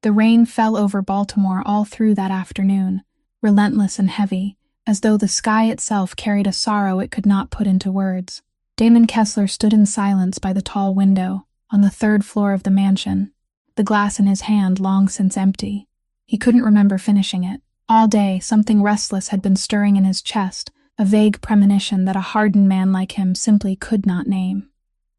The rain fell over Baltimore all through that afternoon, relentless and heavy, as though the sky itself carried a sorrow it could not put into words. Damon Kessler stood in silence by the tall window, on the third floor of the mansion, the glass in his hand long since empty. He couldn't remember finishing it. All day, something restless had been stirring in his chest, a vague premonition that a hardened man like him simply could not name.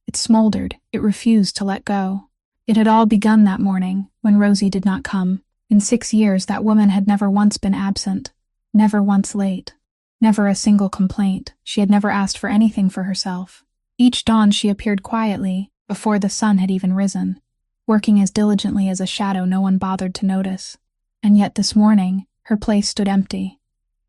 It smoldered, it refused to let go. It had all begun that morning, when Rosie did not come. In 6 years, that woman had never once been absent, never once late, never a single complaint. She had never asked for anything for herself. Each dawn she appeared quietly, before the sun had even risen, working as diligently as a shadow no one bothered to notice. And yet this morning, her place stood empty.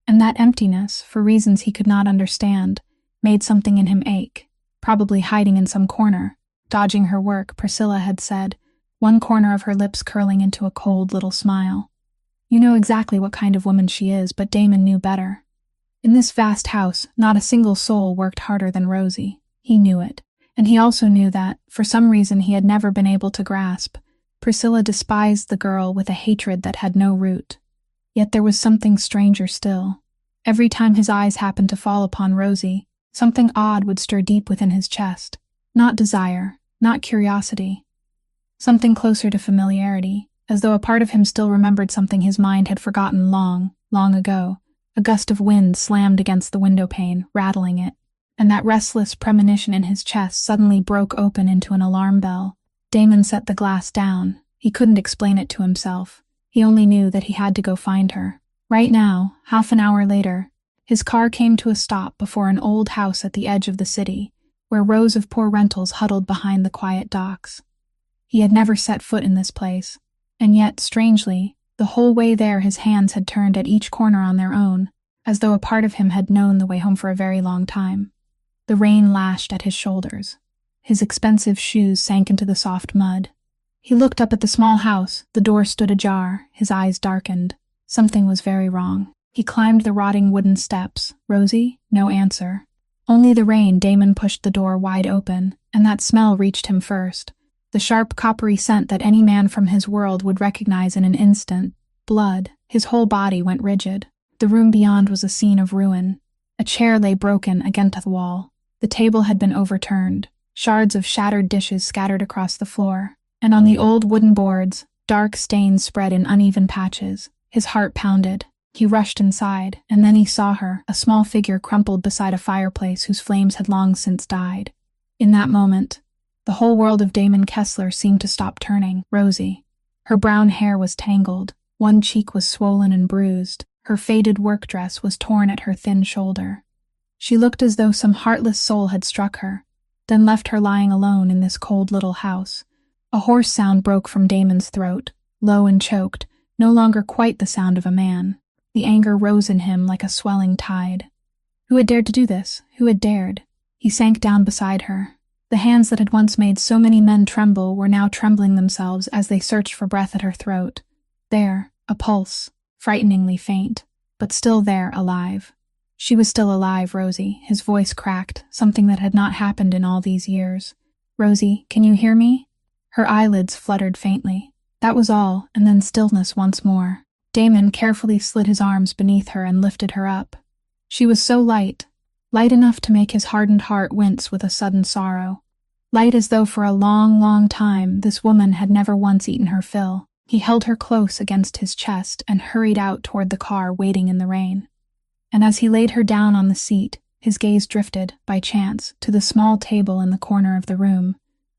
And that emptiness, for reasons he could not understand, made something in him ache, probably hiding in some corner, dodging her work, Priscilla had said, one corner of her lips curling into a cold little smile. You know exactly what kind of woman she is, but Damon knew better. In this vast house, not a single soul worked harder than Rosie. He knew it. And he also knew that, for some reason he had never been able to grasp, Priscilla despised the girl with a hatred that had no root. Yet there was something stranger still. Every time his eyes happened to fall upon Rosie, something odd would stir deep within his chest. Not desire, not curiosity. Something closer to familiarity, as though a part of him still remembered something his mind had forgotten long, long ago. A gust of wind slammed against the window pane, rattling it, and that restless premonition in his chest suddenly broke open into an alarm bell. Damon set the glass down. He couldn't explain it to himself. He only knew that he had to go find her. Right now, half an hour later, his car came to a stop before an old house at the edge of the city, where rows of poor rentals huddled behind the quiet docks. He had never set foot in this place, and yet, strangely, the whole way there his hands had turned at each corner on their own, as though a part of him had known the way home for a very long time. The rain lashed at his shoulders. His expensive shoes sank into the soft mud. He looked up at the small house. The door stood ajar. His eyes darkened. Something was very wrong. He climbed the rotting wooden steps. Rosie? No answer. Only the rain. Damon pushed the door wide open, and that smell reached him first. The sharp, coppery scent that any man from his world would recognize in an instant. Blood. His whole body went rigid. The room beyond was a scene of ruin. A chair lay broken against the wall. The table had been overturned. Shards of shattered dishes scattered across the floor. And on the old wooden boards, dark stains spread in uneven patches. His heart pounded. He rushed inside, and then he saw her, a small figure crumpled beside a fireplace whose flames had long since died. In that moment, the whole world of Damon Kessler seemed to stop turning. Rosie. Her brown hair was tangled. One cheek was swollen and bruised. Her faded work dress was torn at her thin shoulder. She looked as though some heartless soul had struck her, then left her lying alone in this cold little house. A hoarse sound broke from Damon's throat, low and choked, no longer quite the sound of a man. The anger rose in him like a swelling tide. Who had dared to do this? Who had dared? He sank down beside her. The hands that had once made so many men tremble were now trembling themselves as they searched for breath at her throat. There, a pulse, frighteningly faint, but still there, alive. She was still alive, Rosie. His voice cracked, something that had not happened in all these years. Rosie, can you hear me? Her eyelids fluttered faintly. That was all, and then stillness once more. Damon carefully slid his arms beneath her and lifted her up. She was so light, light enough to make his hardened heart wince with a sudden sorrow. Light as though for a long, long time this woman had never once eaten her fill. He held her close against his chest and hurried out toward the car waiting in the rain. And as he laid her down on the seat, his gaze drifted, by chance, to the small table in the corner of the room.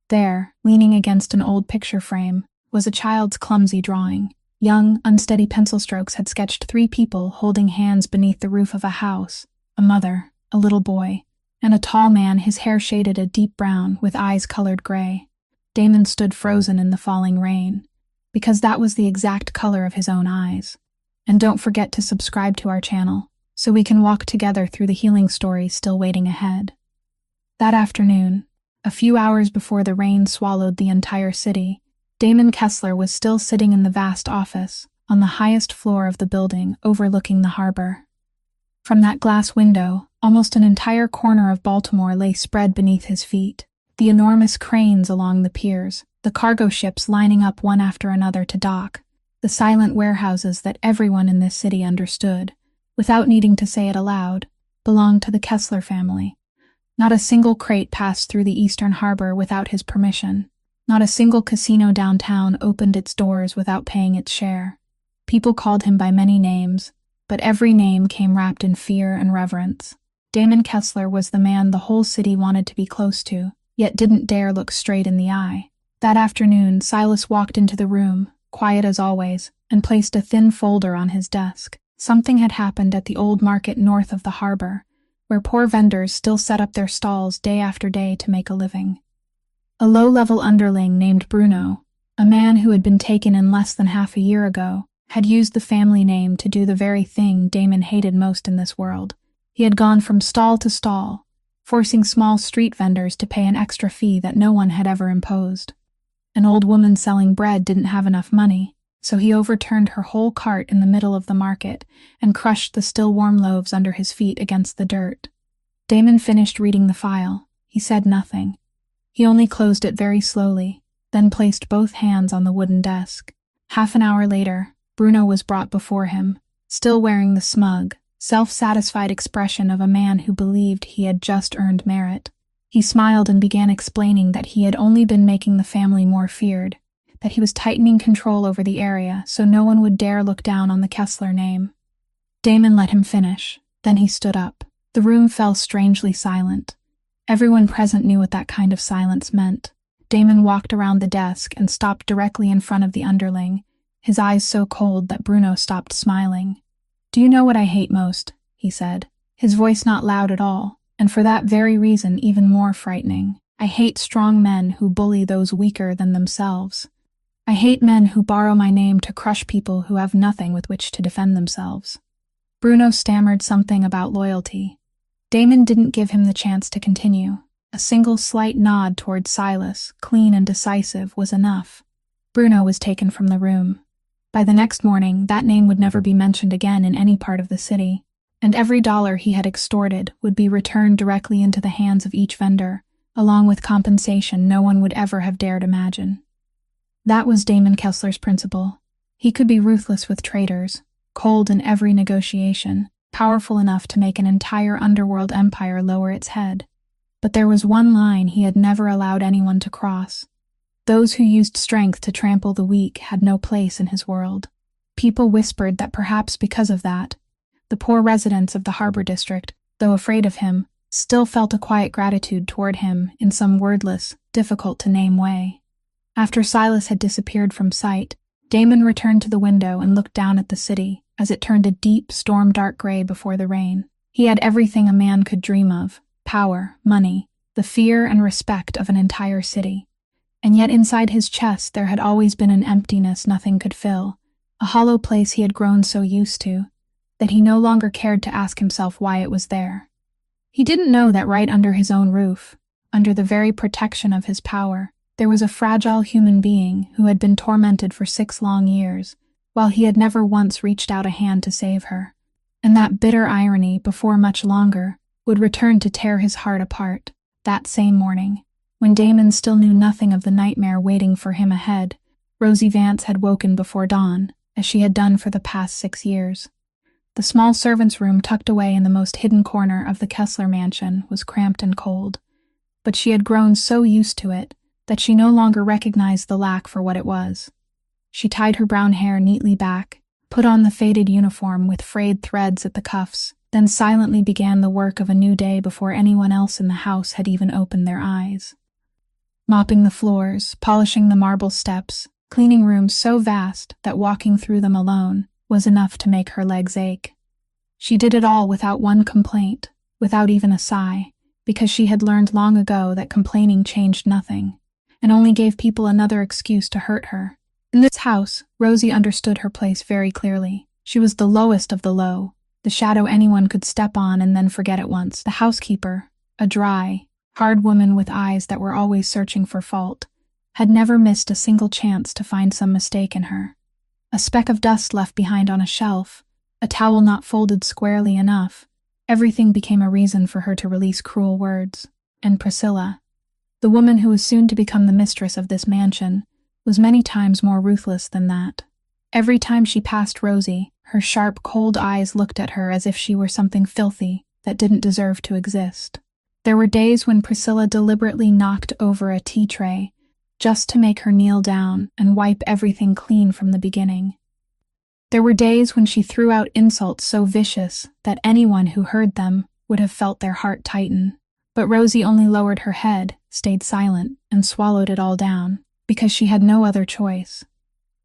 There, leaning against an old picture frame, was a child's clumsy drawing. Young, unsteady pencil strokes had sketched 3 people holding hands beneath the roof of a house, a mother, a little boy, and a tall man, his hair shaded a deep brown with eyes colored gray. Damon stood frozen in the falling rain, because that was the exact color of his own eyes. And don't forget to subscribe to our channel, so we can walk together through the healing stories still waiting ahead. That afternoon, a few hours before the rain swallowed the entire city, Damon Kessler was still sitting in the vast office, on the highest floor of the building overlooking the harbor. From that glass window, almost an entire corner of Baltimore lay spread beneath his feet. The enormous cranes along the piers, the cargo ships lining up one after another to dock, The silent warehouses that everyone in this city understood, without needing to say it aloud, belonged to the Kessler family. Not a single crate passed through the Eastern Harbor without his permission. Not a single casino downtown opened its doors without paying its share. People called him by many names, but every name came wrapped in fear and reverence. Damon Kessler was the man the whole city wanted to be close to, yet didn't dare look straight in the eye. That afternoon, Silas walked into the room, quiet as always, and placed a thin folder on his desk. Something had happened at the old market north of the harbor, where poor vendors still set up their stalls day after day to make a living. A low-level underling named Bruno, a man who had been taken in less than half a year ago, had used the family name to do the very thing Damon hated most in this world. He had gone from stall to stall, forcing small street vendors to pay an extra fee that no one had ever imposed. An old woman selling bread didn't have enough money, so he overturned her whole cart in the middle of the market and crushed the still warm loaves under his feet against the dirt. Damon finished reading the file. He said nothing. He only closed it very slowly, then placed both hands on the wooden desk. Half an hour later, Bruno was brought before him, still wearing the smug, self-satisfied expression of a man who believed he had just earned merit. He smiled and began explaining that he had only been making the family more feared, that he was tightening control over the area so no one would dare look down on the Kessler name. Damon let him finish, then he stood up. The room fell strangely silent. Everyone present knew what that kind of silence meant. Damon walked around the desk and stopped directly in front of the underling, his eyes so cold that Bruno stopped smiling. "Do you know what I hate most?" he said, his voice not loud at all, and for that very reason even more frightening. "I hate strong men who bully those weaker than themselves. I hate men who borrow my name to crush people who have nothing with which to defend themselves." Bruno stammered something about loyalty. Damon didn't give him the chance to continue. A single slight nod towards Silas, clean and decisive, was enough. Bruno was taken from the room. By the next morning, that name would never be mentioned again in any part of the city, and every dollar he had extorted would be returned directly into the hands of each vendor, along with compensation no one would ever have dared imagine. That was Damon Kessler's principle. He could be ruthless with traitors, cold in every negotiation, powerful enough to make an entire underworld empire lower its head. But there was one line he had never allowed anyone to cross. Those who used strength to trample the weak had no place in his world. People whispered that perhaps because of that, the poor residents of the harbor district, though afraid of him, still felt a quiet gratitude toward him in some wordless, difficult-to-name way. After Silas had disappeared from sight, Damon returned to the window and looked down at the city as it turned a deep, storm-dark gray before the rain. He had everything a man could dream of: power, money, the fear and respect of an entire city. And yet inside his chest there had always been an emptiness nothing could fill, a hollow place he had grown so used to, that he no longer cared to ask himself why it was there. He didn't know that right under his own roof, under the very protection of his power, there was a fragile human being who had been tormented for 6 long years, while he had never once reached out a hand to save her. And that bitter irony, before much longer, would return to tear his heart apart. That same morning, when Damon still knew nothing of the nightmare waiting for him ahead, Rosie Vance had woken before dawn, as she had done for the past 6 years. The small servants' room tucked away in the most hidden corner of the Kessler mansion was cramped and cold, but she had grown so used to it that she no longer recognized the lack for what it was. She tied her brown hair neatly back, put on the faded uniform with frayed threads at the cuffs, then silently began the work of a new day before anyone else in the house had even opened their eyes. Mopping the floors, polishing the marble steps, cleaning rooms so vast that walking through them alone was enough to make her legs ache. She did it all without one complaint, without even a sigh, because she had learned long ago that complaining changed nothing, and only gave people another excuse to hurt her. In this house, Rosie understood her place very clearly. She was the lowest of the low, the shadow anyone could step on and then forget at once. The housekeeper, a dry, hard woman with eyes that were always searching for fault, had never missed a single chance to find some mistake in her. A speck of dust left behind on a shelf, a towel not folded squarely enough, everything became a reason for her to release cruel words. And Priscilla, the woman who was soon to become the mistress of this mansion, was many times more ruthless than that. Every time she passed Rosie, her sharp, cold eyes looked at her as if she were something filthy that didn't deserve to exist. There were days when Priscilla deliberately knocked over a tea tray, just to make her kneel down and wipe everything clean from the beginning. There were days when she threw out insults so vicious that anyone who heard them would have felt their heart tighten. But Rosie only lowered her head, stayed silent, and swallowed it all down, because she had no other choice.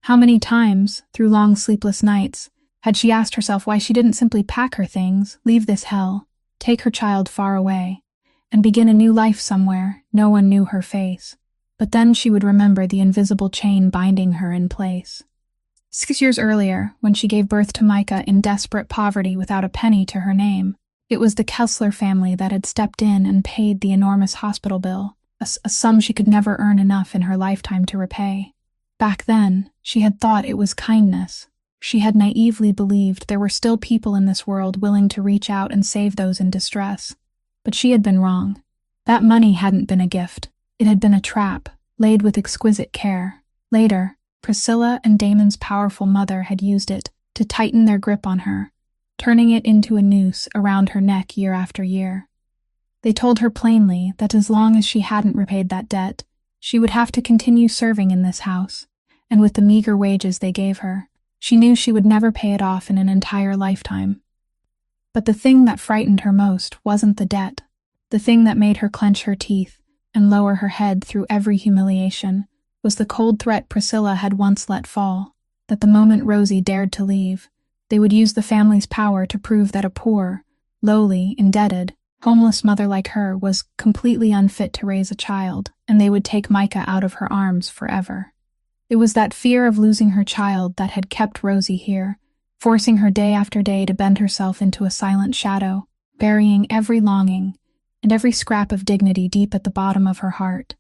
How many times, through long sleepless nights, had she asked herself why she didn't simply pack her things, leave this hell, take her child far away, and begin a new life somewhere no one knew her face. But then she would remember the invisible chain binding her in place. 6 years earlier, when she gave birth to Micah in desperate poverty without a penny to her name, it was the Kessler family that had stepped in and paid the enormous hospital bill, a sum she could never earn enough in her lifetime to repay. Back then, she had thought it was kindness. She had naively believed there were still people in this world willing to reach out and save those in distress. But she had been wrong. That money hadn't been a gift. It had been a trap, laid with exquisite care. Later, Priscilla and Damon's powerful mother had used it to tighten their grip on her, turning it into a noose around her neck year after year. They told her plainly that as long as she hadn't repaid that debt, she would have to continue serving in this house, and with the meager wages they gave her, she knew she would never pay it off in an entire lifetime. But the thing that frightened her most wasn't the debt. The thing that made her clench her teeth and lower her head through every humiliation was the cold threat Priscilla had once let fall, that the moment Rosie dared to leave, they would use the family's power to prove that a poor, lowly, indebted, homeless mother like her was completely unfit to raise a child, and they would take Micah out of her arms forever. It was that fear of losing her child that had kept Rosie here, forcing her day after day to bend herself into a silent shadow, burying every longing and every scrap of dignity deep at the bottom of her heart,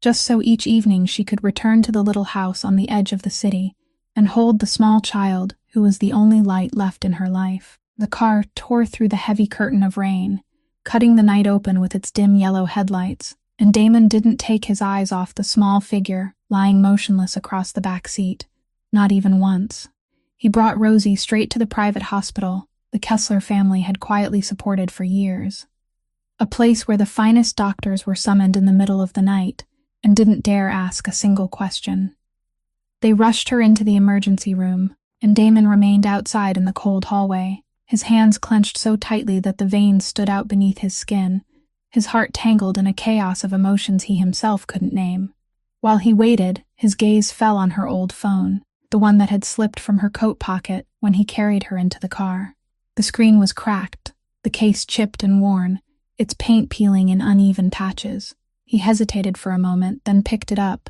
just so each evening she could return to the little house on the edge of the city and hold the small child who was the only light left in her life. The car tore through the heavy curtain of rain, cutting the night open with its dim yellow headlights, and Damon didn't take his eyes off the small figure lying motionless across the back seat, not even once. He brought Rosie straight to the private hospital the Kessler family had quietly supported for years. A place where the finest doctors were summoned in the middle of the night and didn't dare ask a single question. They rushed her into the emergency room, and Damon remained outside in the cold hallway, his hands clenched so tightly that the veins stood out beneath his skin, his heart tangled in a chaos of emotions he himself couldn't name. While he waited, his gaze fell on her old phone, the one that had slipped from her coat pocket when he carried her into the car. The screen was cracked, the case chipped and worn, its paint peeling in uneven patches. He hesitated for a moment, then picked it up,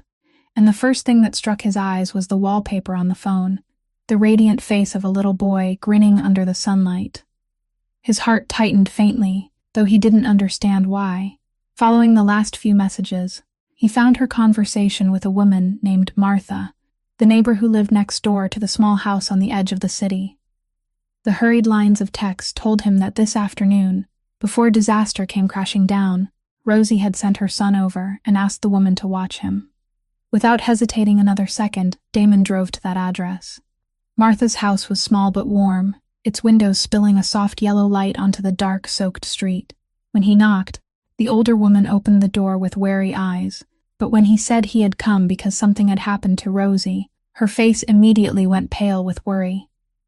and the first thing that struck his eyes was the wallpaper on the phone, the radiant face of a little boy grinning under the sunlight. His heart tightened faintly, though he didn't understand why. Following the last few messages, he found her conversation with a woman named Martha, the neighbor who lived next door to the small house on the edge of the city. The hurried lines of text told him that this afternoon, before disaster came crashing down, Rosie had sent her son over and asked the woman to watch him. Without hesitating another second, Damon drove to that address. Martha's house was small but warm, its windows spilling a soft yellow light onto the dark, soaked street. When he knocked, the older woman opened the door with wary eyes, but when he said he had come because something had happened to Rosie, her face immediately went pale with worry.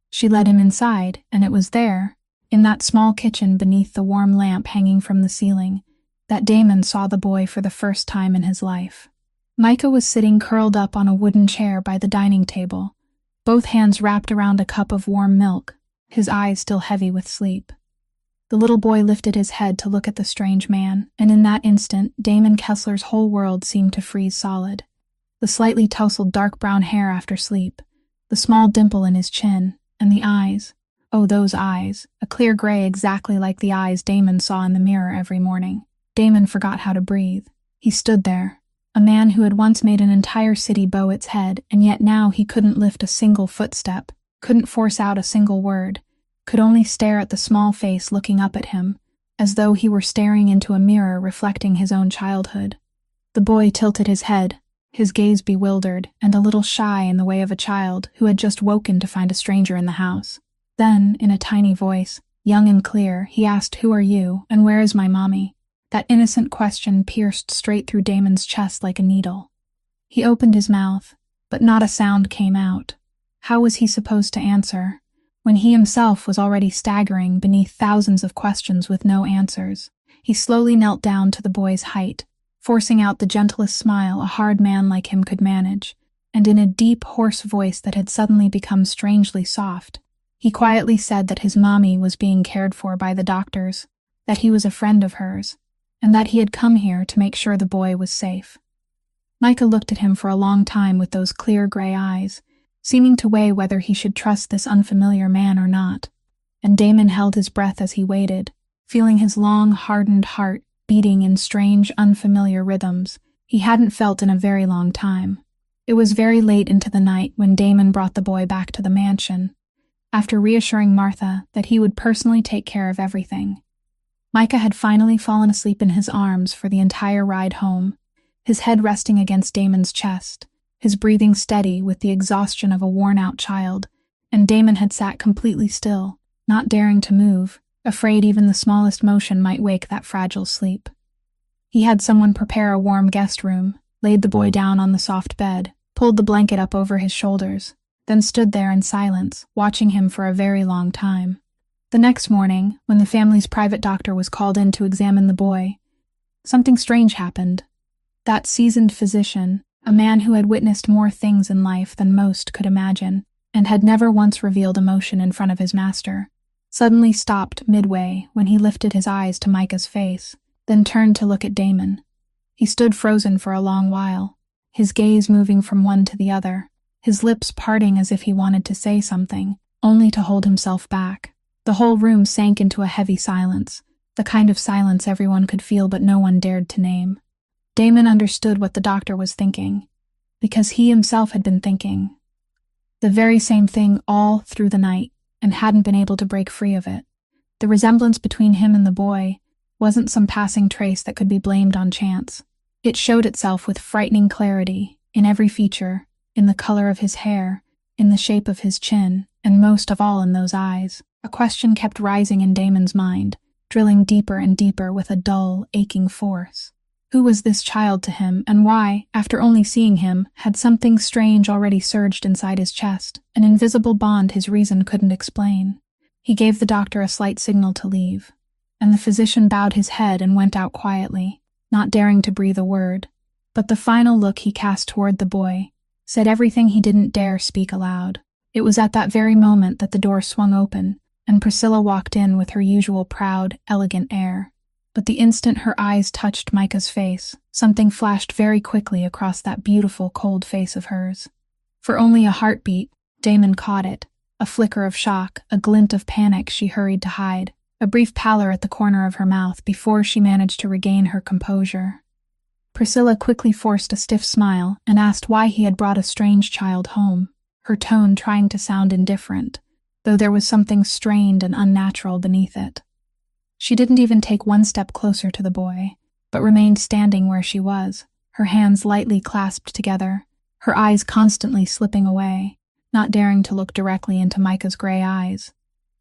She led him inside, and it was there, in that small kitchen beneath the warm lamp hanging from the ceiling, that Damon saw the boy for the first time in his life. Micah was sitting curled up on a wooden chair by the dining table, both hands wrapped around a cup of warm milk, his eyes still heavy with sleep. The little boy lifted his head to look at the strange man, and in that instant, Damon Kessler's whole world seemed to freeze solid. The slightly tousled dark brown hair after sleep, the small dimple in his chin, and the eyes. Oh, those eyes, a clear gray exactly like the eyes Damon saw in the mirror every morning. Damon forgot how to breathe. He stood there, a man who had once made an entire city bow its head, and yet now he couldn't lift a single footstep, couldn't force out a single word, could only stare at the small face looking up at him, as though he were staring into a mirror reflecting his own childhood. The boy tilted his head, his gaze bewildered and a little shy in the way of a child who had just woken to find a stranger in the house. Then, in a tiny voice, young and clear, he asked, "Who are you, and where is my mommy?" That innocent question pierced straight through Damon's chest like a needle. He opened his mouth, but not a sound came out. How was he supposed to answer, when he himself was already staggering beneath thousands of questions with no answers? He slowly knelt down to the boy's height, forcing out the gentlest smile a hard man like him could manage, and in a deep, hoarse voice that had suddenly become strangely soft, he quietly said that his mommy was being cared for by the doctors, that he was a friend of hers, and that he had come here to make sure the boy was safe. Micah looked at him for a long time with those clear gray eyes, seeming to weigh whether he should trust this unfamiliar man or not, and Damon held his breath as he waited, feeling his long, hardened heart beating in strange, unfamiliar rhythms he hadn't felt in a very long time. It was very late into the night when Damon brought the boy back to the mansion, after reassuring Martha that he would personally take care of everything. Micah had finally fallen asleep in his arms for the entire ride home, his head resting against Damon's chest, his breathing steady with the exhaustion of a worn-out child, and Damon had sat completely still, not daring to move, afraid even the smallest motion might wake that fragile sleep. He had someone prepare a warm guest room, laid the boy down on the soft bed, pulled the blanket up over his shoulders, then stood there in silence, watching him for a very long time. The next morning, when the family's private doctor was called in to examine the boy, something strange happened. That seasoned physician, a man who had witnessed more things in life than most could imagine, and had never once revealed emotion in front of his master, suddenly stopped midway when he lifted his eyes to Micah's face, then turned to look at Damon. He stood frozen for a long while, his gaze moving from one to the other, his lips parting as if he wanted to say something, only to hold himself back. The whole room sank into a heavy silence, the kind of silence everyone could feel but no one dared to name. Damon understood what the doctor was thinking, because he himself had been thinking the very same thing all through the night, and hadn't been able to break free of it. The resemblance between him and the boy wasn't some passing trace that could be blamed on chance. It showed itself with frightening clarity, in every feature, in the color of his hair, in the shape of his chin, and most of all in those eyes. A question kept rising in Damon's mind, drilling deeper and deeper with a dull, aching force. Who was this child to him, and why, after only seeing him, had something strange already surged inside his chest, an invisible bond his reason couldn't explain? He gave the doctor a slight signal to leave, and the physician bowed his head and went out quietly, not daring to breathe a word. But the final look he cast toward the boy said everything he didn't dare speak aloud. It was at that very moment that the door swung open, and Priscilla walked in with her usual proud, elegant air. But the instant her eyes touched Micah's face, something flashed very quickly across that beautiful, cold face of hers. For only a heartbeat, Damon caught it, a flicker of shock, a glint of panic she hurried to hide, a brief pallor at the corner of her mouth before she managed to regain her composure. Priscilla quickly forced a stiff smile and asked why he had brought a strange child home, her tone trying to sound indifferent, though there was something strained and unnatural beneath it. She didn't even take one step closer to the boy, but remained standing where she was, her hands lightly clasped together, her eyes constantly slipping away, not daring to look directly into Micah's gray eyes.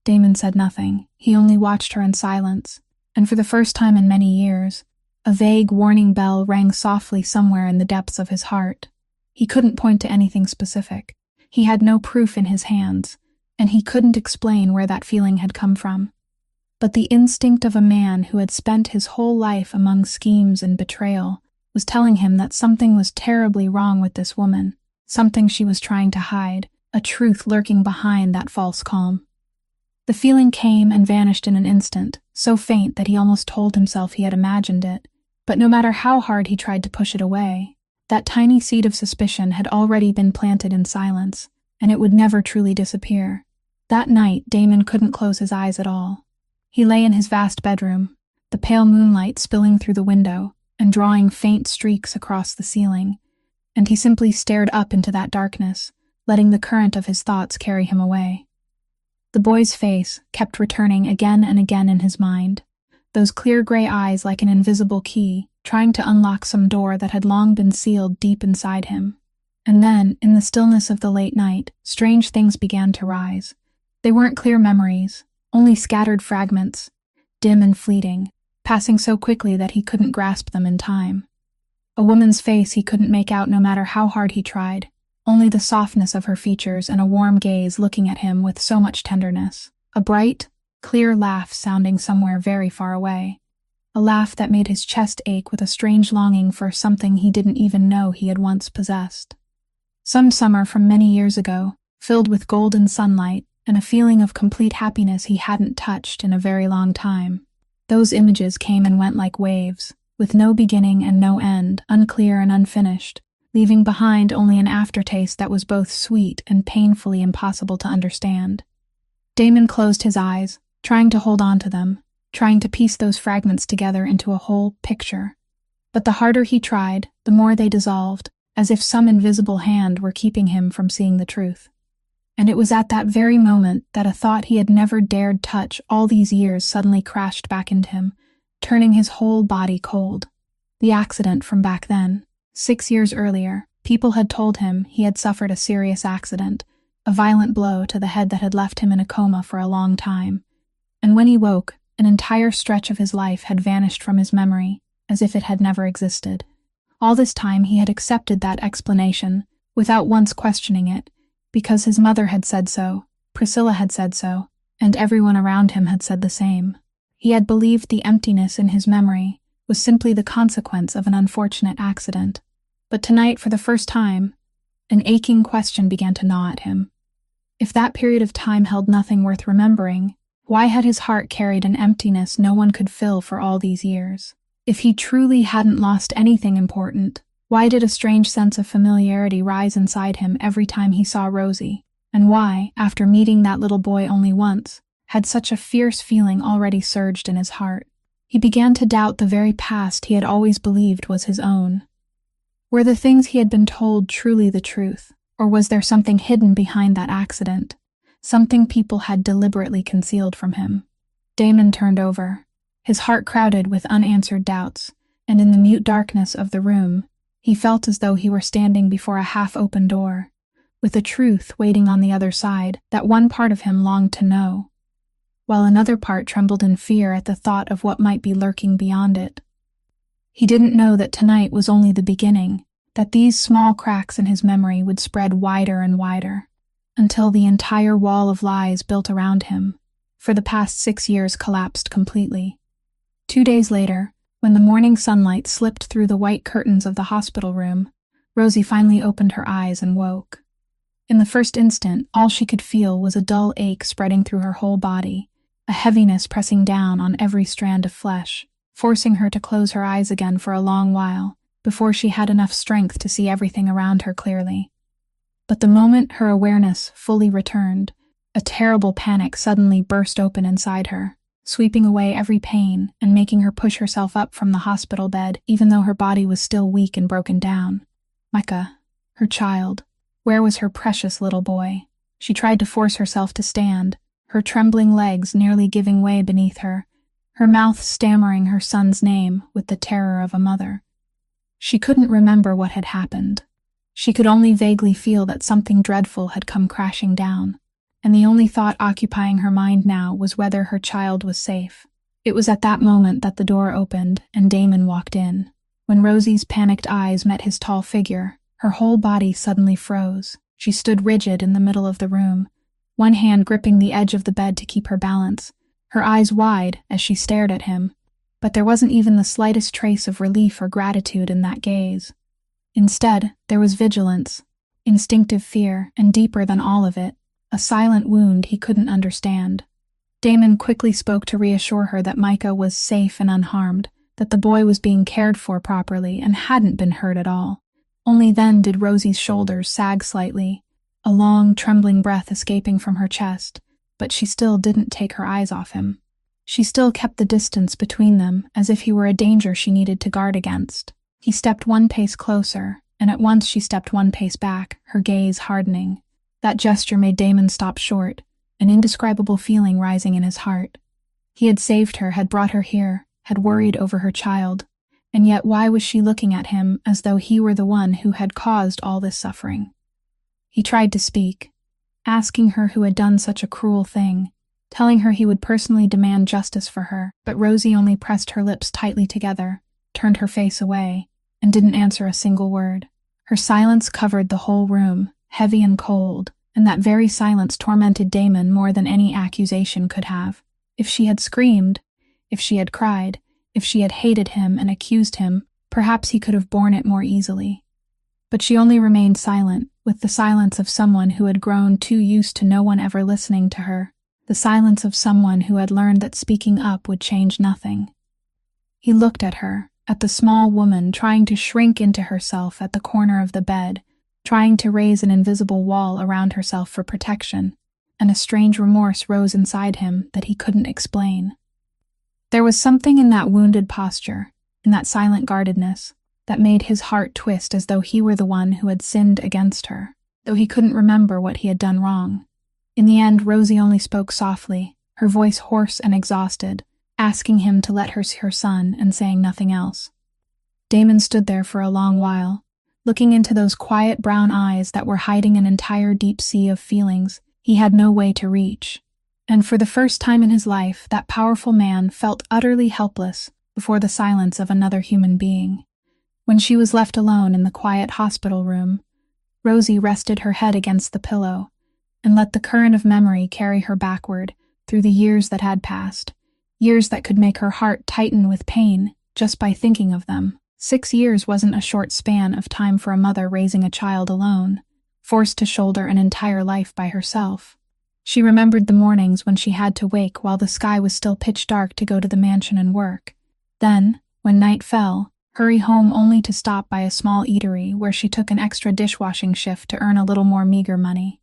Damon said nothing. He only watched her in silence, and for the first time in many years, a vague warning bell rang softly somewhere in the depths of his heart. He couldn't point to anything specific. He had no proof in his hands, and he couldn't explain where that feeling had come from. But the instinct of a man who had spent his whole life among schemes and betrayal was telling him that something was terribly wrong with this woman, something she was trying to hide, a truth lurking behind that false calm. The feeling came and vanished in an instant, so faint that he almost told himself he had imagined it, but no matter how hard he tried to push it away, that tiny seed of suspicion had already been planted in silence, and it would never truly disappear. That night, Damon couldn't close his eyes at all. He lay in his vast bedroom, the pale moonlight spilling through the window and drawing faint streaks across the ceiling, and he simply stared up into that darkness, letting the current of his thoughts carry him away. The boy's face kept returning again and again in his mind, those clear gray eyes like an invisible key, trying to unlock some door that had long been sealed deep inside him. And then, in the stillness of the late night, strange things began to rise. They weren't clear memories, only scattered fragments, dim and fleeting, passing so quickly that he couldn't grasp them in time. A woman's face he couldn't make out no matter how hard he tried, only the softness of her features and a warm gaze looking at him with so much tenderness. A bright, clear laugh sounding somewhere very far away. A laugh that made his chest ache with a strange longing for something he didn't even know he had once possessed. Some summer from many years ago, filled with golden sunlight and a feeling of complete happiness he hadn't touched in a very long time. Those images came and went like waves, with no beginning and no end, unclear and unfinished, leaving behind only an aftertaste that was both sweet and painfully impossible to understand. Damon closed his eyes, trying to hold on to them, trying to piece those fragments together into a whole picture. But the harder he tried, the more they dissolved, as if some invisible hand were keeping him from seeing the truth. And it was at that very moment that a thought he had never dared touch all these years suddenly crashed back into him, turning his whole body cold. The accident from back then. 6 years earlier, people had told him he had suffered a serious accident, a violent blow to the head that had left him in a coma for a long time. And when he woke, an entire stretch of his life had vanished from his memory, as if it had never existed. All this time he had accepted that explanation, without once questioning it, because his mother had said so, Priscilla had said so, and everyone around him had said the same. He had believed the emptiness in his memory was simply the consequence of an unfortunate accident. But tonight, for the first time, an aching question began to gnaw at him. If that period of time held nothing worth remembering, why had his heart carried an emptiness no one could fill for all these years? If he truly hadn't lost anything important, why did a strange sense of familiarity rise inside him every time he saw Rosie? And why, after meeting that little boy only once, had such a fierce feeling already surged in his heart? He began to doubt the very past he had always believed was his own. Were the things he had been told truly the truth, or was there something hidden behind that accident, something people had deliberately concealed from him? Damon turned over, his heart crowded with unanswered doubts, and in the mute darkness of the room, he felt as though he were standing before a half-open door, with a truth waiting on the other side that one part of him longed to know, while another part trembled in fear at the thought of what might be lurking beyond it. He didn't know that tonight was only the beginning, that these small cracks in his memory would spread wider and wider, until the entire wall of lies built around him, for the past 6 years, collapsed completely. 2 days later, when the morning sunlight slipped through the white curtains of the hospital room, Rosie finally opened her eyes and woke. In the first instant, all she could feel was a dull ache spreading through her whole body, a heaviness pressing down on every strand of flesh, forcing her to close her eyes again for a long while, before she had enough strength to see everything around her clearly. But the moment her awareness fully returned, a terrible panic suddenly burst open inside her, sweeping away every pain and making her push herself up from the hospital bed even though her body was still weak and broken down. Micah, her child, where was her precious little boy? She tried to force herself to stand, her trembling legs nearly giving way beneath her, her mouth stammering her son's name with the terror of a mother. She couldn't remember what had happened. She could only vaguely feel that something dreadful had come crashing down, and the only thought occupying her mind now was whether her child was safe. It was at that moment that the door opened and Damon walked in. When Rosie's panicked eyes met his tall figure, her whole body suddenly froze. She stood rigid in the middle of the room, one hand gripping the edge of the bed to keep her balance, her eyes wide as she stared at him. But there wasn't even the slightest trace of relief or gratitude in that gaze. Instead, there was vigilance, instinctive fear, and deeper than all of it, a silent wound he couldn't understand. Damon quickly spoke to reassure her that Micah was safe and unharmed, that the boy was being cared for properly and hadn't been hurt at all. Only then did Rosie's shoulders sag slightly, a long, trembling breath escaping from her chest, but she still didn't take her eyes off him. She still kept the distance between them, as if he were a danger she needed to guard against. He stepped one pace closer, and at once she stepped one pace back, her gaze hardening. That gesture made Damon stop short, an indescribable feeling rising in his heart. He had saved her, had brought her here, had worried over her child, And yet why was she looking at him as though he were the one who had caused all this suffering? He tried to speak, asking her who had done such a cruel thing, telling her he would personally demand justice for her, but Rosie only pressed her lips tightly together, turned her face away, and didn't answer a single word. Her silence covered the whole room, heavy and cold, and that very silence tormented Damon more than any accusation could have. If she had screamed, if she had cried, if she had hated him and accused him, perhaps he could have borne it more easily. But she only remained silent, with the silence of someone who had grown too used to no one ever listening to her, the silence of someone who had learned that speaking up would change nothing. He looked at her, at the small woman trying to shrink into herself at the corner of the bed, trying to raise an invisible wall around herself for protection, and a strange remorse rose inside him that he couldn't explain. There was something in that wounded posture, in that silent guardedness, that made his heart twist as though he were the one who had sinned against her, though he couldn't remember what he had done wrong. In the end, Rosie only spoke softly, her voice hoarse and exhausted, asking him to let her see her son and saying nothing else. Damon stood there for a long while, looking into those quiet brown eyes that were hiding an entire deep sea of feelings he had no way to reach. And for the first time in his life, that powerful man felt utterly helpless before the silence of another human being. When she was left alone in the quiet hospital room, Rosie rested her head against the pillow and let the current of memory carry her backward through the years that had passed, years that could make her heart tighten with pain just by thinking of them. 6 years wasn't a short span of time for a mother raising a child alone, forced to shoulder an entire life by herself. She remembered the mornings when she had to wake while the sky was still pitch dark to go to the mansion and work. Then, when night fell, hurry home only to stop by a small eatery where she took an extra dishwashing shift to earn a little more meager money.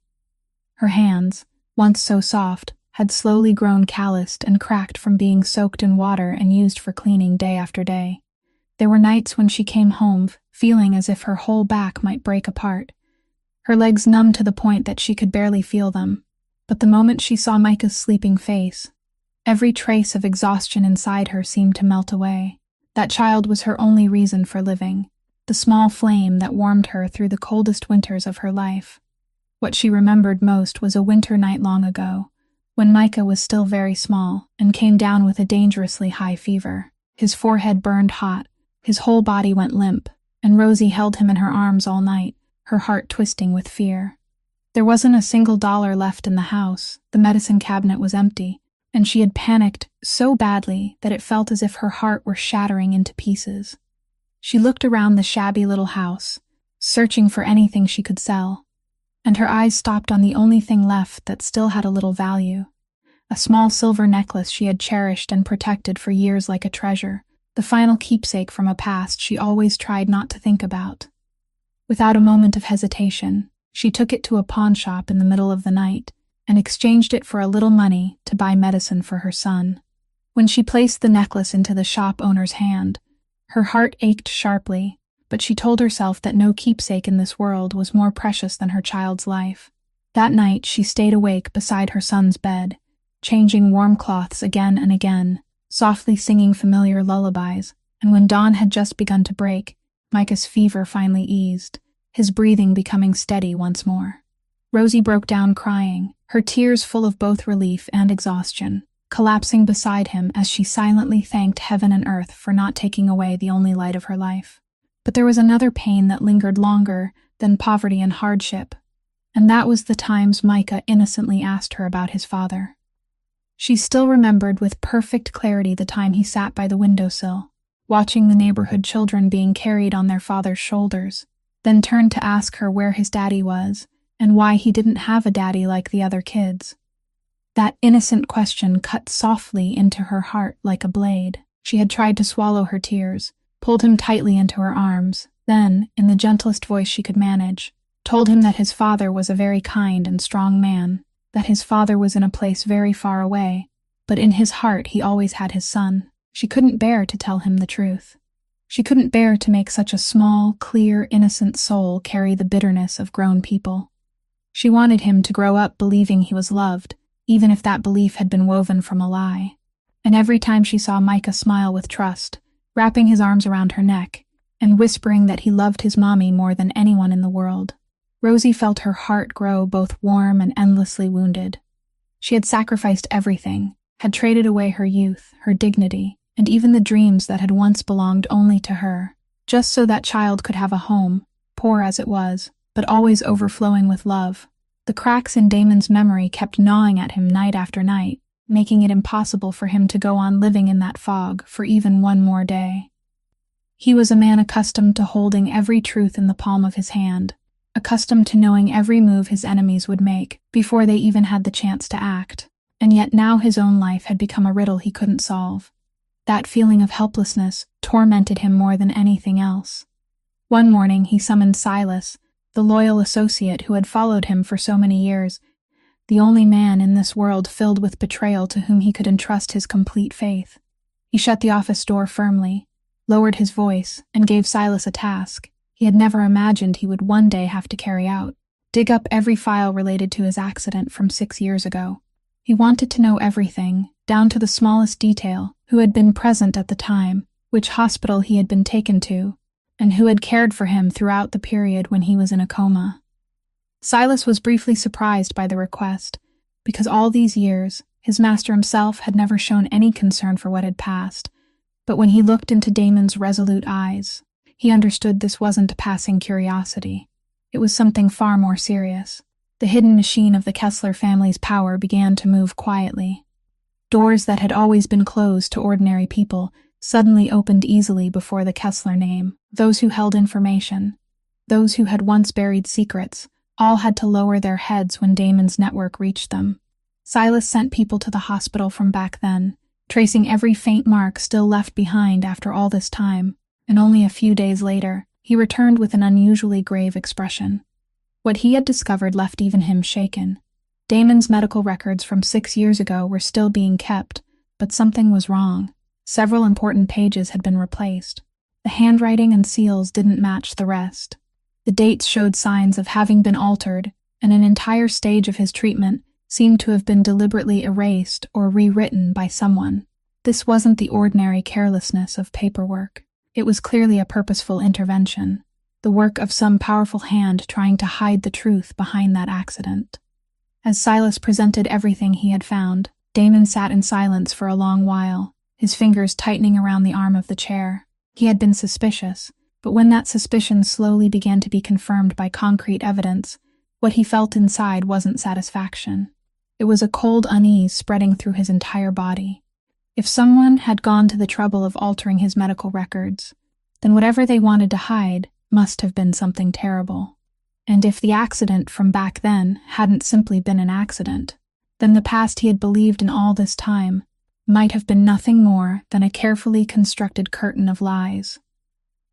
Her hands, once so soft, had slowly grown calloused and cracked from being soaked in water and used for cleaning day after day. There were nights when she came home feeling as if her whole back might break apart, her legs numb to the point that she could barely feel them. But the moment she saw Micah's sleeping face, every trace of exhaustion inside her seemed to melt away. That child was her only reason for living, the small flame that warmed her through the coldest winters of her life. What she remembered most was a winter night long ago, when Micah was still very small and came down with a dangerously high fever. His forehead burned hot, his whole body went limp, and Rosie held him in her arms all night, her heart twisting with fear. There wasn't a single dollar left in the house, the medicine cabinet was empty, and she had panicked so badly that it felt as if her heart were shattering into pieces. She looked around the shabby little house, searching for anything she could sell, and her eyes stopped on the only thing left that still had a little value, a small silver necklace she had cherished and protected for years like a treasure, the final keepsake from a past she always tried not to think about. Without a moment of hesitation, she took it to a pawn shop in the middle of the night and exchanged it for a little money to buy medicine for her son. When she placed the necklace into the shop owner's hand, her heart ached sharply, but she told herself that no keepsake in this world was more precious than her child's life. That night she stayed awake beside her son's bed, changing warm cloths again and again, softly singing familiar lullabies, and when dawn had just begun to break, Micah's fever finally eased, his breathing becoming steady once more. Rosie broke down crying, her tears full of both relief and exhaustion, collapsing beside him as she silently thanked heaven and earth for not taking away the only light of her life. But there was another pain that lingered longer than poverty and hardship, and that was the times Micah innocently asked her about his father. She still remembered with perfect clarity the time he sat by the windowsill, watching the neighborhood children being carried on their father's shoulders, then turned to ask her where his daddy was and why he didn't have a daddy like the other kids. That innocent question cut softly into her heart like a blade. She had tried to swallow her tears, pulled him tightly into her arms, then, in the gentlest voice she could manage, told him that his father was a very kind and strong man, that his father was in a place very far away, but in his heart he always had his son. She couldn't bear to tell him the truth. She couldn't bear to make such a small, clear, innocent soul carry the bitterness of grown people. She wanted him to grow up believing he was loved, even if that belief had been woven from a lie. And every time she saw Micah smile with trust, wrapping his arms around her neck and whispering that he loved his mommy more than anyone in the world. Rosie felt her heart grow both warm and endlessly wounded. She had sacrificed everything, had traded away her youth, her dignity, and even the dreams that had once belonged only to her, just so that child could have a home, poor as it was, but always overflowing with love. The cracks in Damon's memory kept gnawing at him night after night, making it impossible for him to go on living in that fog for even one more day. He was a man accustomed to holding every truth in the palm of his hand, accustomed to knowing every move his enemies would make before they even had the chance to act, and yet now his own life had become a riddle he couldn't solve. That feeling of helplessness tormented him more than anything else. One morning he summoned Silas, the loyal associate who had followed him for so many years, the only man in this world filled with betrayal to whom he could entrust his complete faith. He shut the office door firmly, lowered his voice, and gave Silas a task he had never imagined he would one day have to carry out: dig up every file related to his accident from 6 years ago. He wanted to know everything, down to the smallest detail: who had been present at the time, which hospital he had been taken to, and who had cared for him throughout the period when he was in a coma. Silas was briefly surprised by the request, because all these years, his master himself had never shown any concern for what had passed. But when he looked into Damon's resolute eyes, he understood this wasn't passing curiosity. It was something far more serious. The hidden machine of the Kessler family's power began to move quietly. Doors that had always been closed to ordinary people suddenly opened easily before the Kessler name. Those who held information, those who had once buried secrets, all had to lower their heads when Damon's network reached them. Silas sent people to the hospital from back then, tracing every faint mark still left behind after all this time, and only a few days later, he returned with an unusually grave expression. What he had discovered left even him shaken. Damon's medical records from 6 years ago were still being kept, but something was wrong. Several important pages had been replaced. The handwriting and seals didn't match the rest. The dates showed signs of having been altered, and an entire stage of his treatment seemed to have been deliberately erased or rewritten by someone. This wasn't the ordinary carelessness of paperwork. It was clearly a purposeful intervention, the work of some powerful hand trying to hide the truth behind that accident. As Silas presented everything he had found, Damon sat in silence for a long while, his fingers tightening around the arm of the chair. He had been suspicious, but when that suspicion slowly began to be confirmed by concrete evidence, what he felt inside wasn't satisfaction. It was a cold unease spreading through his entire body. If someone had gone to the trouble of altering his medical records, then whatever they wanted to hide must have been something terrible. And if the accident from back then hadn't simply been an accident, then the past he had believed in all this time might have been nothing more than a carefully constructed curtain of lies.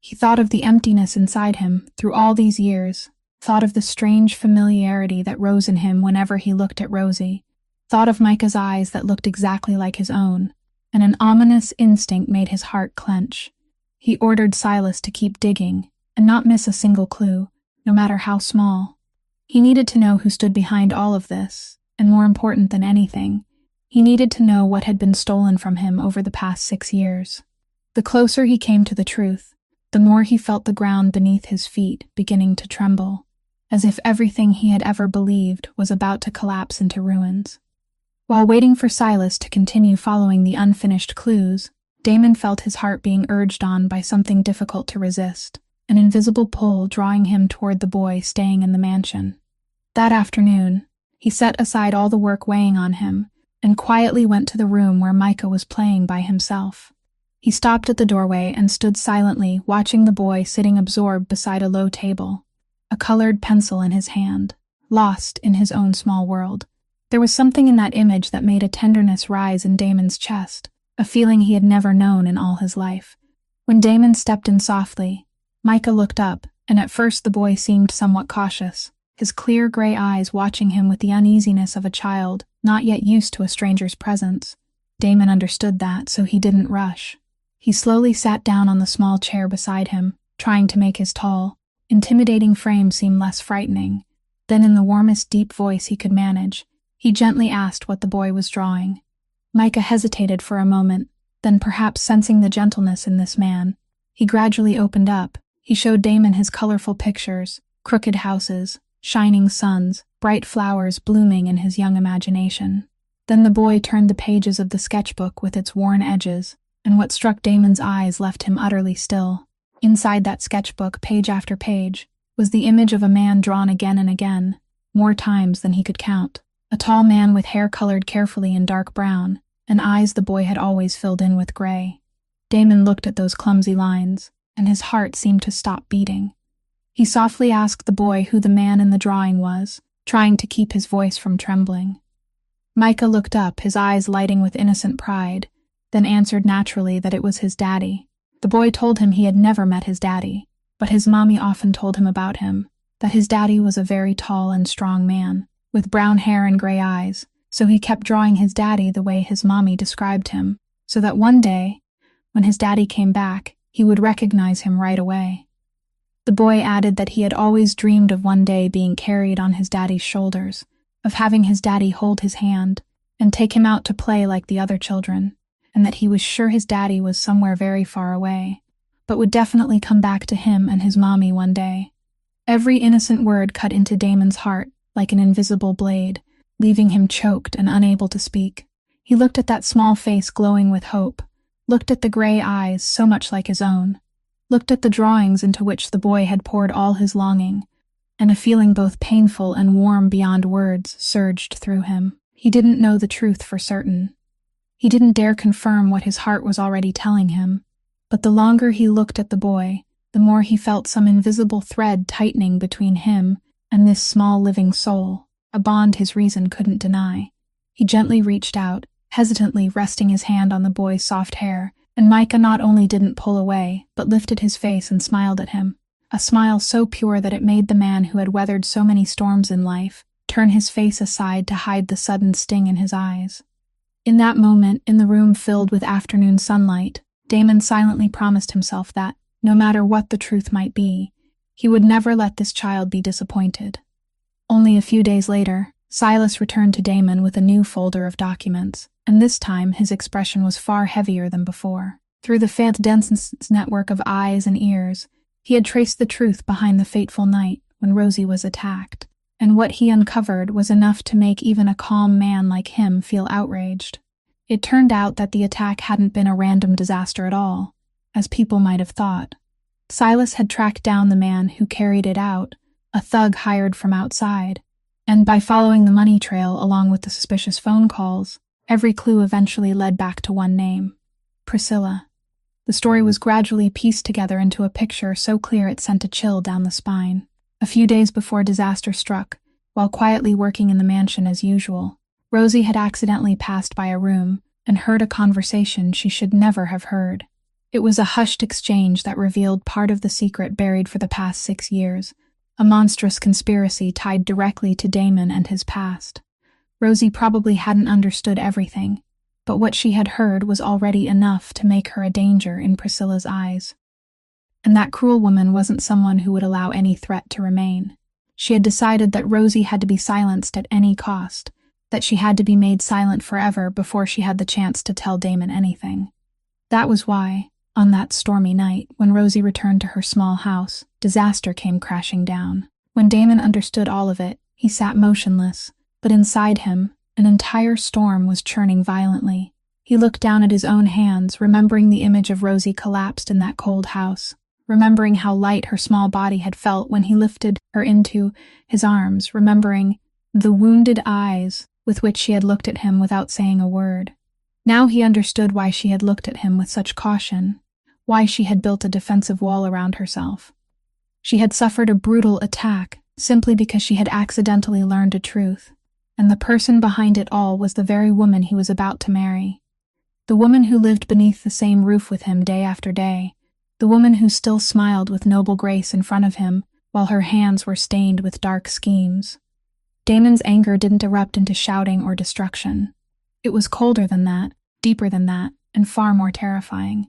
He thought of the emptiness inside him through all these years, thought of the strange familiarity that rose in him whenever he looked at Rosie, thought of Micah's eyes that looked exactly like his own, and an ominous instinct made his heart clench. He ordered Silas to keep digging and not miss a single clue, no matter how small. He needed to know who stood behind all of this, and more important than anything, he needed to know what had been stolen from him over the past 6 years. The closer he came to the truth, the more he felt the ground beneath his feet beginning to tremble, as if everything he had ever believed was about to collapse into ruins. While waiting for Silas to continue following the unfinished clues, Damon felt his heart being urged on by something difficult to resist, an invisible pull drawing him toward the boy staying in the mansion. That afternoon, he set aside all the work weighing on him and quietly went to the room where Micah was playing by himself. He stopped at the doorway and stood silently watching the boy sitting absorbed beside a low table, a colored pencil in his hand, lost in his own small world. There was something in that image that made a tenderness rise in Damon's chest, a feeling he had never known in all his life. When Damon stepped in softly, Micah looked up, and at first the boy seemed somewhat cautious, his clear gray eyes watching him with the uneasiness of a child not yet used to a stranger's presence. Damon understood that, so he didn't rush. He slowly sat down on the small chair beside him, trying to make his tall, intimidating frame seem less frightening. Then in the warmest deep voice he could manage, he gently asked what the boy was drawing. Micah hesitated for a moment, Then, perhaps sensing the gentleness in this man, he gradually opened up. He showed Damon his colorful pictures, crooked houses, shining suns, bright flowers blooming in his young imagination. Then the boy turned the pages of the sketchbook with its worn edges, and what struck Damon's eyes left him utterly still. Inside that sketchbook, page after page, was the image of a man drawn again and again, more times than he could count. A tall man with hair colored carefully in dark brown, and eyes the boy had always filled in with gray. Damon looked at those clumsy lines, and his heart seemed to stop beating. He softly asked the boy who the man in the drawing was, trying to keep his voice from trembling. Micah looked up, his eyes lighting with innocent pride, then answered naturally that it was his daddy. The boy told him he had never met his daddy, but his mommy often told him about him, that his daddy was a very tall and strong man, with brown hair and gray eyes, so he kept drawing his daddy the way his mommy described him, so that one day, when his daddy came back, he would recognize him right away. The boy added that he had always dreamed of one day being carried on his daddy's shoulders, of having his daddy hold his hand and take him out to play like the other children, and that he was sure his daddy was somewhere very far away, but would definitely come back to him and his mommy one day. Every innocent word cut into Damon's heart like an invisible blade, leaving him choked and unable to speak. He looked at that small face glowing with hope, looked at the gray eyes so much like his own, looked at the drawings into which the boy had poured all his longing, and a feeling both painful and warm beyond words surged through him. He didn't know the truth for certain. He didn't dare confirm what his heart was already telling him, but the longer he looked at the boy, the more he felt some invisible thread tightening between him and this small living soul, a bond his reason couldn't deny. He gently reached out, hesitantly resting his hand on the boy's soft hair, and Micah not only didn't pull away, but lifted his face and smiled at him, a smile so pure that it made the man who had weathered so many storms in life turn his face aside to hide the sudden sting in his eyes. In that moment, in the room filled with afternoon sunlight, Damon silently promised himself that, no matter what the truth might be, he would never let this child be disappointed. Only a few days later, Silas returned to Damon with a new folder of documents, and this time his expression was far heavier than before. Through the faint dense network of eyes and ears, he had traced the truth behind the fateful night when Rosie was attacked, and what he uncovered was enough to make even a calm man like him feel outraged. It turned out that the attack hadn't been a random disaster at all, as people might have thought. Silas had tracked down the man who carried it out, a thug hired from outside, and by following the money trail along with the suspicious phone calls, every clue eventually led back to one name: Priscilla. The story was gradually pieced together into a picture so clear it sent a chill down the spine. A few days before disaster struck, while quietly working in the mansion as usual, Rosie had accidentally passed by a room and heard a conversation she should never have heard. It was a hushed exchange that revealed part of the secret buried for the past 6 years, a monstrous conspiracy tied directly to Damon and his past. Rosie probably hadn't understood everything, but what she had heard was already enough to make her a danger in Priscilla's eyes. And that cruel woman wasn't someone who would allow any threat to remain. She had decided that Rosie had to be silenced at any cost, that she had to be made silent forever before she had the chance to tell Damon anything. That was why, on that stormy night, when Rosie returned to her small house, disaster came crashing down. When Damon understood all of it, he sat motionless, but inside him, an entire storm was churning violently. He looked down at his own hands, remembering the image of Rosie collapsed in that cold house, remembering how light her small body had felt when he lifted her into his arms, remembering the wounded eyes with which she had looked at him without saying a word. Now he understood why she had looked at him with such caution, why she had built a defensive wall around herself. She had suffered a brutal attack simply because she had accidentally learned a truth, and the person behind it all was the very woman he was about to marry. The woman who lived beneath the same roof with him day after day, the woman who still smiled with noble grace in front of him while her hands were stained with dark schemes. Damon's anger didn't erupt into shouting or destruction. It was colder than that, deeper than that, and far more terrifying.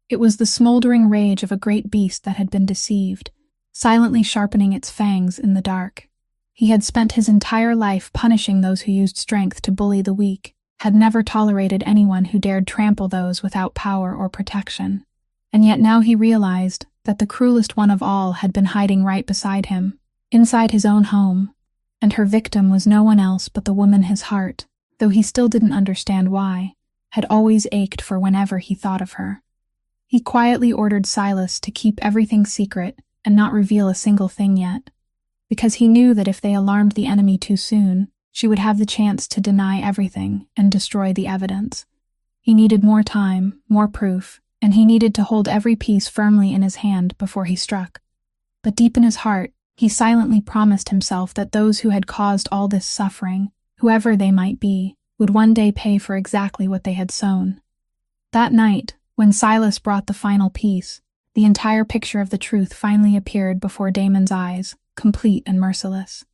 It was the smoldering rage of a great beast that had been deceived, silently sharpening its fangs in the dark. He had spent his entire life punishing those who used strength to bully the weak, had never tolerated anyone who dared trample those without power or protection. And yet now he realized that the cruelest one of all had been hiding right beside him, inside his own home, and her victim was no one else but the woman his heart, though he still didn't understand why, had always ached for whenever he thought of her. He quietly ordered Silas to keep everything secret and not reveal a single thing yet, because he knew that if they alarmed the enemy too soon, she would have the chance to deny everything and destroy the evidence. He needed more time, more proof, and he needed to hold every piece firmly in his hand before he struck. But deep in his heart, he silently promised himself that those who had caused all this suffering, whoever they might be, would one day pay for exactly what they had sown. That night, when Silas brought the final piece, the entire picture of the truth finally appeared before Damon's eyes, complete and merciless.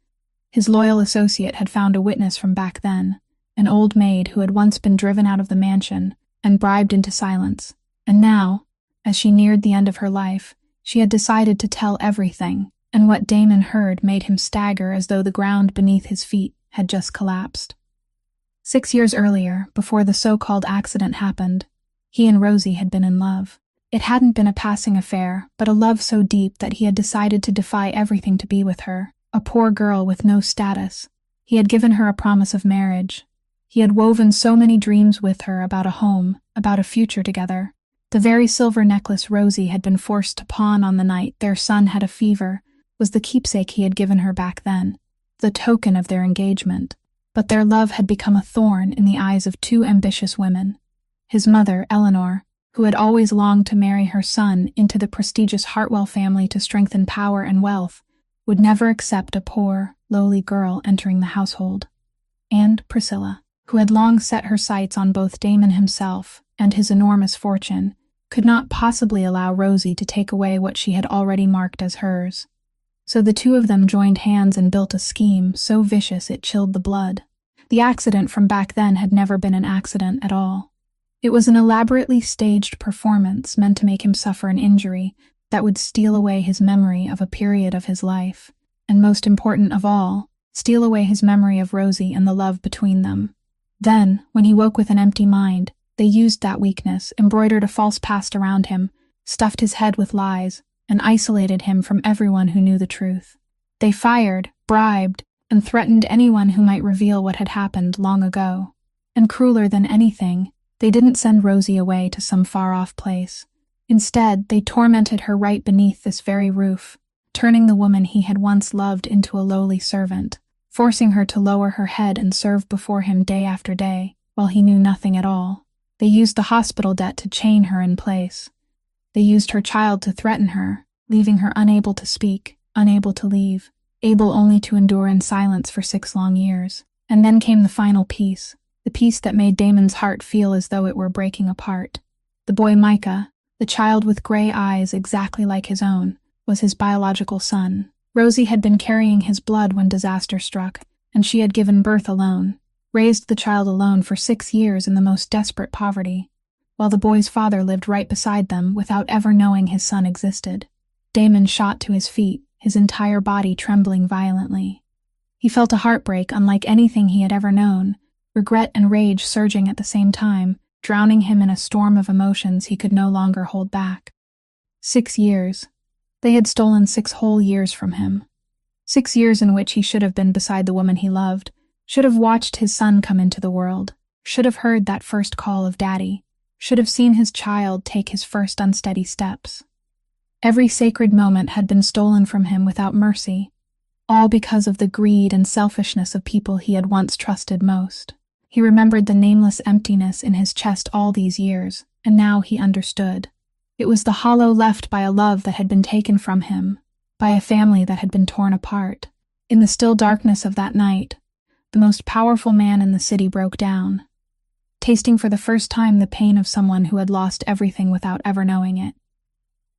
His loyal associate had found a witness from back then, an old maid who had once been driven out of the mansion and bribed into silence, and now, as she neared the end of her life, she had decided to tell everything, and what Damon heard made him stagger as though the ground beneath his feet had just collapsed. 6 years earlier, before the so-called accident happened, he and Rosie had been in love. It hadn't been a passing affair, but a love so deep that he had decided to defy everything to be with her, a poor girl with no status. He had given her a promise of marriage. He had woven so many dreams with her about a home, about a future together. The very silver necklace Rosie had been forced to pawn on the night their son had a fever was the keepsake he had given her back then, the token of their engagement. But their love had become a thorn in the eyes of two ambitious women. His mother, Eleanor, who had always longed to marry her son into the prestigious Hartwell family to strengthen power and wealth, would never accept a poor, lowly girl entering the household. And Priscilla, who had long set her sights on both Damon himself and his enormous fortune, could not possibly allow Rosie to take away what she had already marked as hers. So the two of them joined hands and built a scheme so vicious it chilled the blood. The accident from back then had never been an accident at all. It was an elaborately staged performance meant to make him suffer an injury that would steal away his memory of a period of his life, and most important of all, steal away his memory of Rosie and the love between them. Then, when he woke with an empty mind, they used that weakness, embroidered a false past around him, stuffed his head with lies, and isolated him from everyone who knew the truth. They fired, bribed, and threatened anyone who might reveal what had happened long ago. And crueler than anything, they didn't send Rosie away to some far-off place. Instead, they tormented her right beneath this very roof, turning the woman he had once loved into a lowly servant, forcing her to lower her head and serve before him day after day, while he knew nothing at all. They used the hospital debt to chain her in place. They used her child to threaten her, leaving her unable to speak, unable to leave, able only to endure in silence for 6 long years. And then came the final piece, the piece that made Damon's heart feel as though it were breaking apart. The boy Micah, the child with gray eyes exactly like his own, was his biological son. Rosie had been carrying his blood when disaster struck, and she had given birth alone, raised the child alone for 6 years in the most desperate poverty, while the boy's father lived right beside them without ever knowing his son existed. Damon shot to his feet, his entire body trembling violently. He felt a heartbreak unlike anything he had ever known, regret and rage surging at the same time, drowning him in a storm of emotions he could no longer hold back. 6 years. They had stolen 6 whole years from him. 6 years in which he should have been beside the woman he loved, should have watched his son come into the world, should have heard that first call of Daddy, should have seen his child take his first unsteady steps. Every sacred moment had been stolen from him without mercy, all because of the greed and selfishness of people he had once trusted most. He remembered the nameless emptiness in his chest all these years, and now he understood. It was the hollow left by a love that had been taken from him, by a family that had been torn apart. In the still darkness of that night, the most powerful man in the city broke down, tasting for the first time the pain of someone who had lost everything without ever knowing it.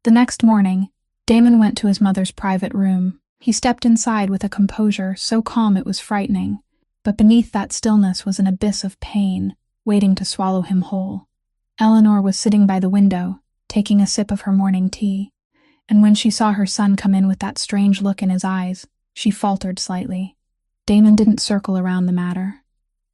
The next morning, Damon went to his mother's private room. He stepped inside with a composure so calm it was frightening, but beneath that stillness was an abyss of pain, waiting to swallow him whole. Eleanor was sitting by the window, taking a sip of her morning tea, and when she saw her son come in with that strange look in his eyes, she faltered slightly. Damon didn't circle around the matter.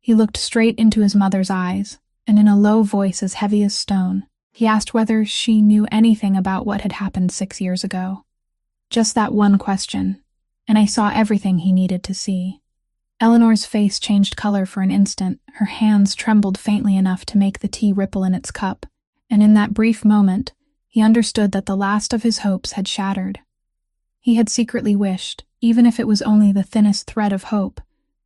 He looked straight into his mother's eyes, and in a low voice as heavy as stone, he asked whether she knew anything about what had happened 6 years ago. Just that one question, and I saw everything he needed to see. Eleanor's face changed color for an instant, her hands trembled faintly enough to make the tea ripple in its cup, and in that brief moment, he understood that the last of his hopes had shattered. He had secretly wished, even if it was only the thinnest thread of hope,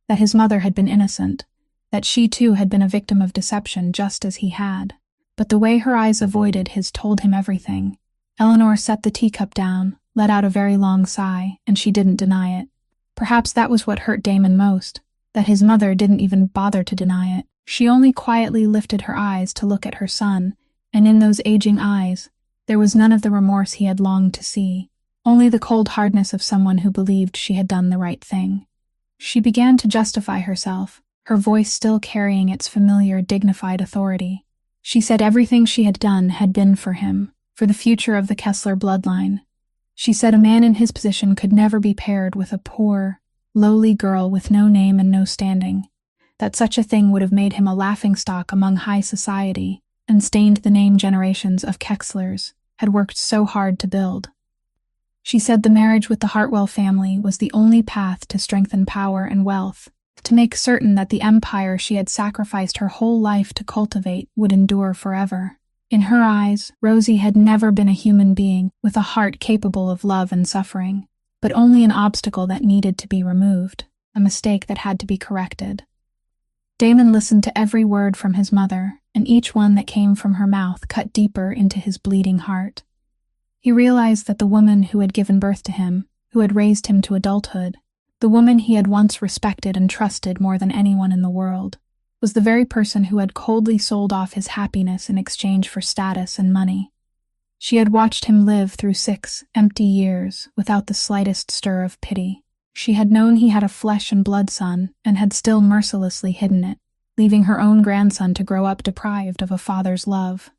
that his mother had been innocent, that she too had been a victim of deception just as he had. But the way her eyes avoided his told him everything. Eleanor set the teacup down, let out a very long sigh, and she didn't deny it. Perhaps that was what hurt Damon most, that his mother didn't even bother to deny it. She only quietly lifted her eyes to look at her son, and in those aging eyes, there was none of the remorse he had longed to see, only the cold hardness of someone who believed she had done the right thing. She began to justify herself, her voice still carrying its familiar, dignified authority. She said everything she had done had been for him, for the future of the Kessler bloodline. She said a man in his position could never be paired with a poor, lowly girl with no name and no standing, that such a thing would have made him a laughingstock among high society and stained the name generations of Kesslers had worked so hard to build. She said the marriage with the Hartwell family was the only path to strengthen power and wealth, to make certain that the empire she had sacrificed her whole life to cultivate would endure forever. In her eyes, Rosie had never been a human being with a heart capable of love and suffering, but only an obstacle that needed to be removed, a mistake that had to be corrected. Damon listened to every word from his mother, and each one that came from her mouth cut deeper into his bleeding heart. He realized that the woman who had given birth to him, who had raised him to adulthood, the woman he had once respected and trusted more than anyone in the world, was the very person who had coldly sold off his happiness in exchange for status and money. She had watched him live through 6 empty years without the slightest stir of pity. She had known he had a flesh and blood son and had still mercilessly hidden it, leaving her own grandson to grow up deprived of a father's love.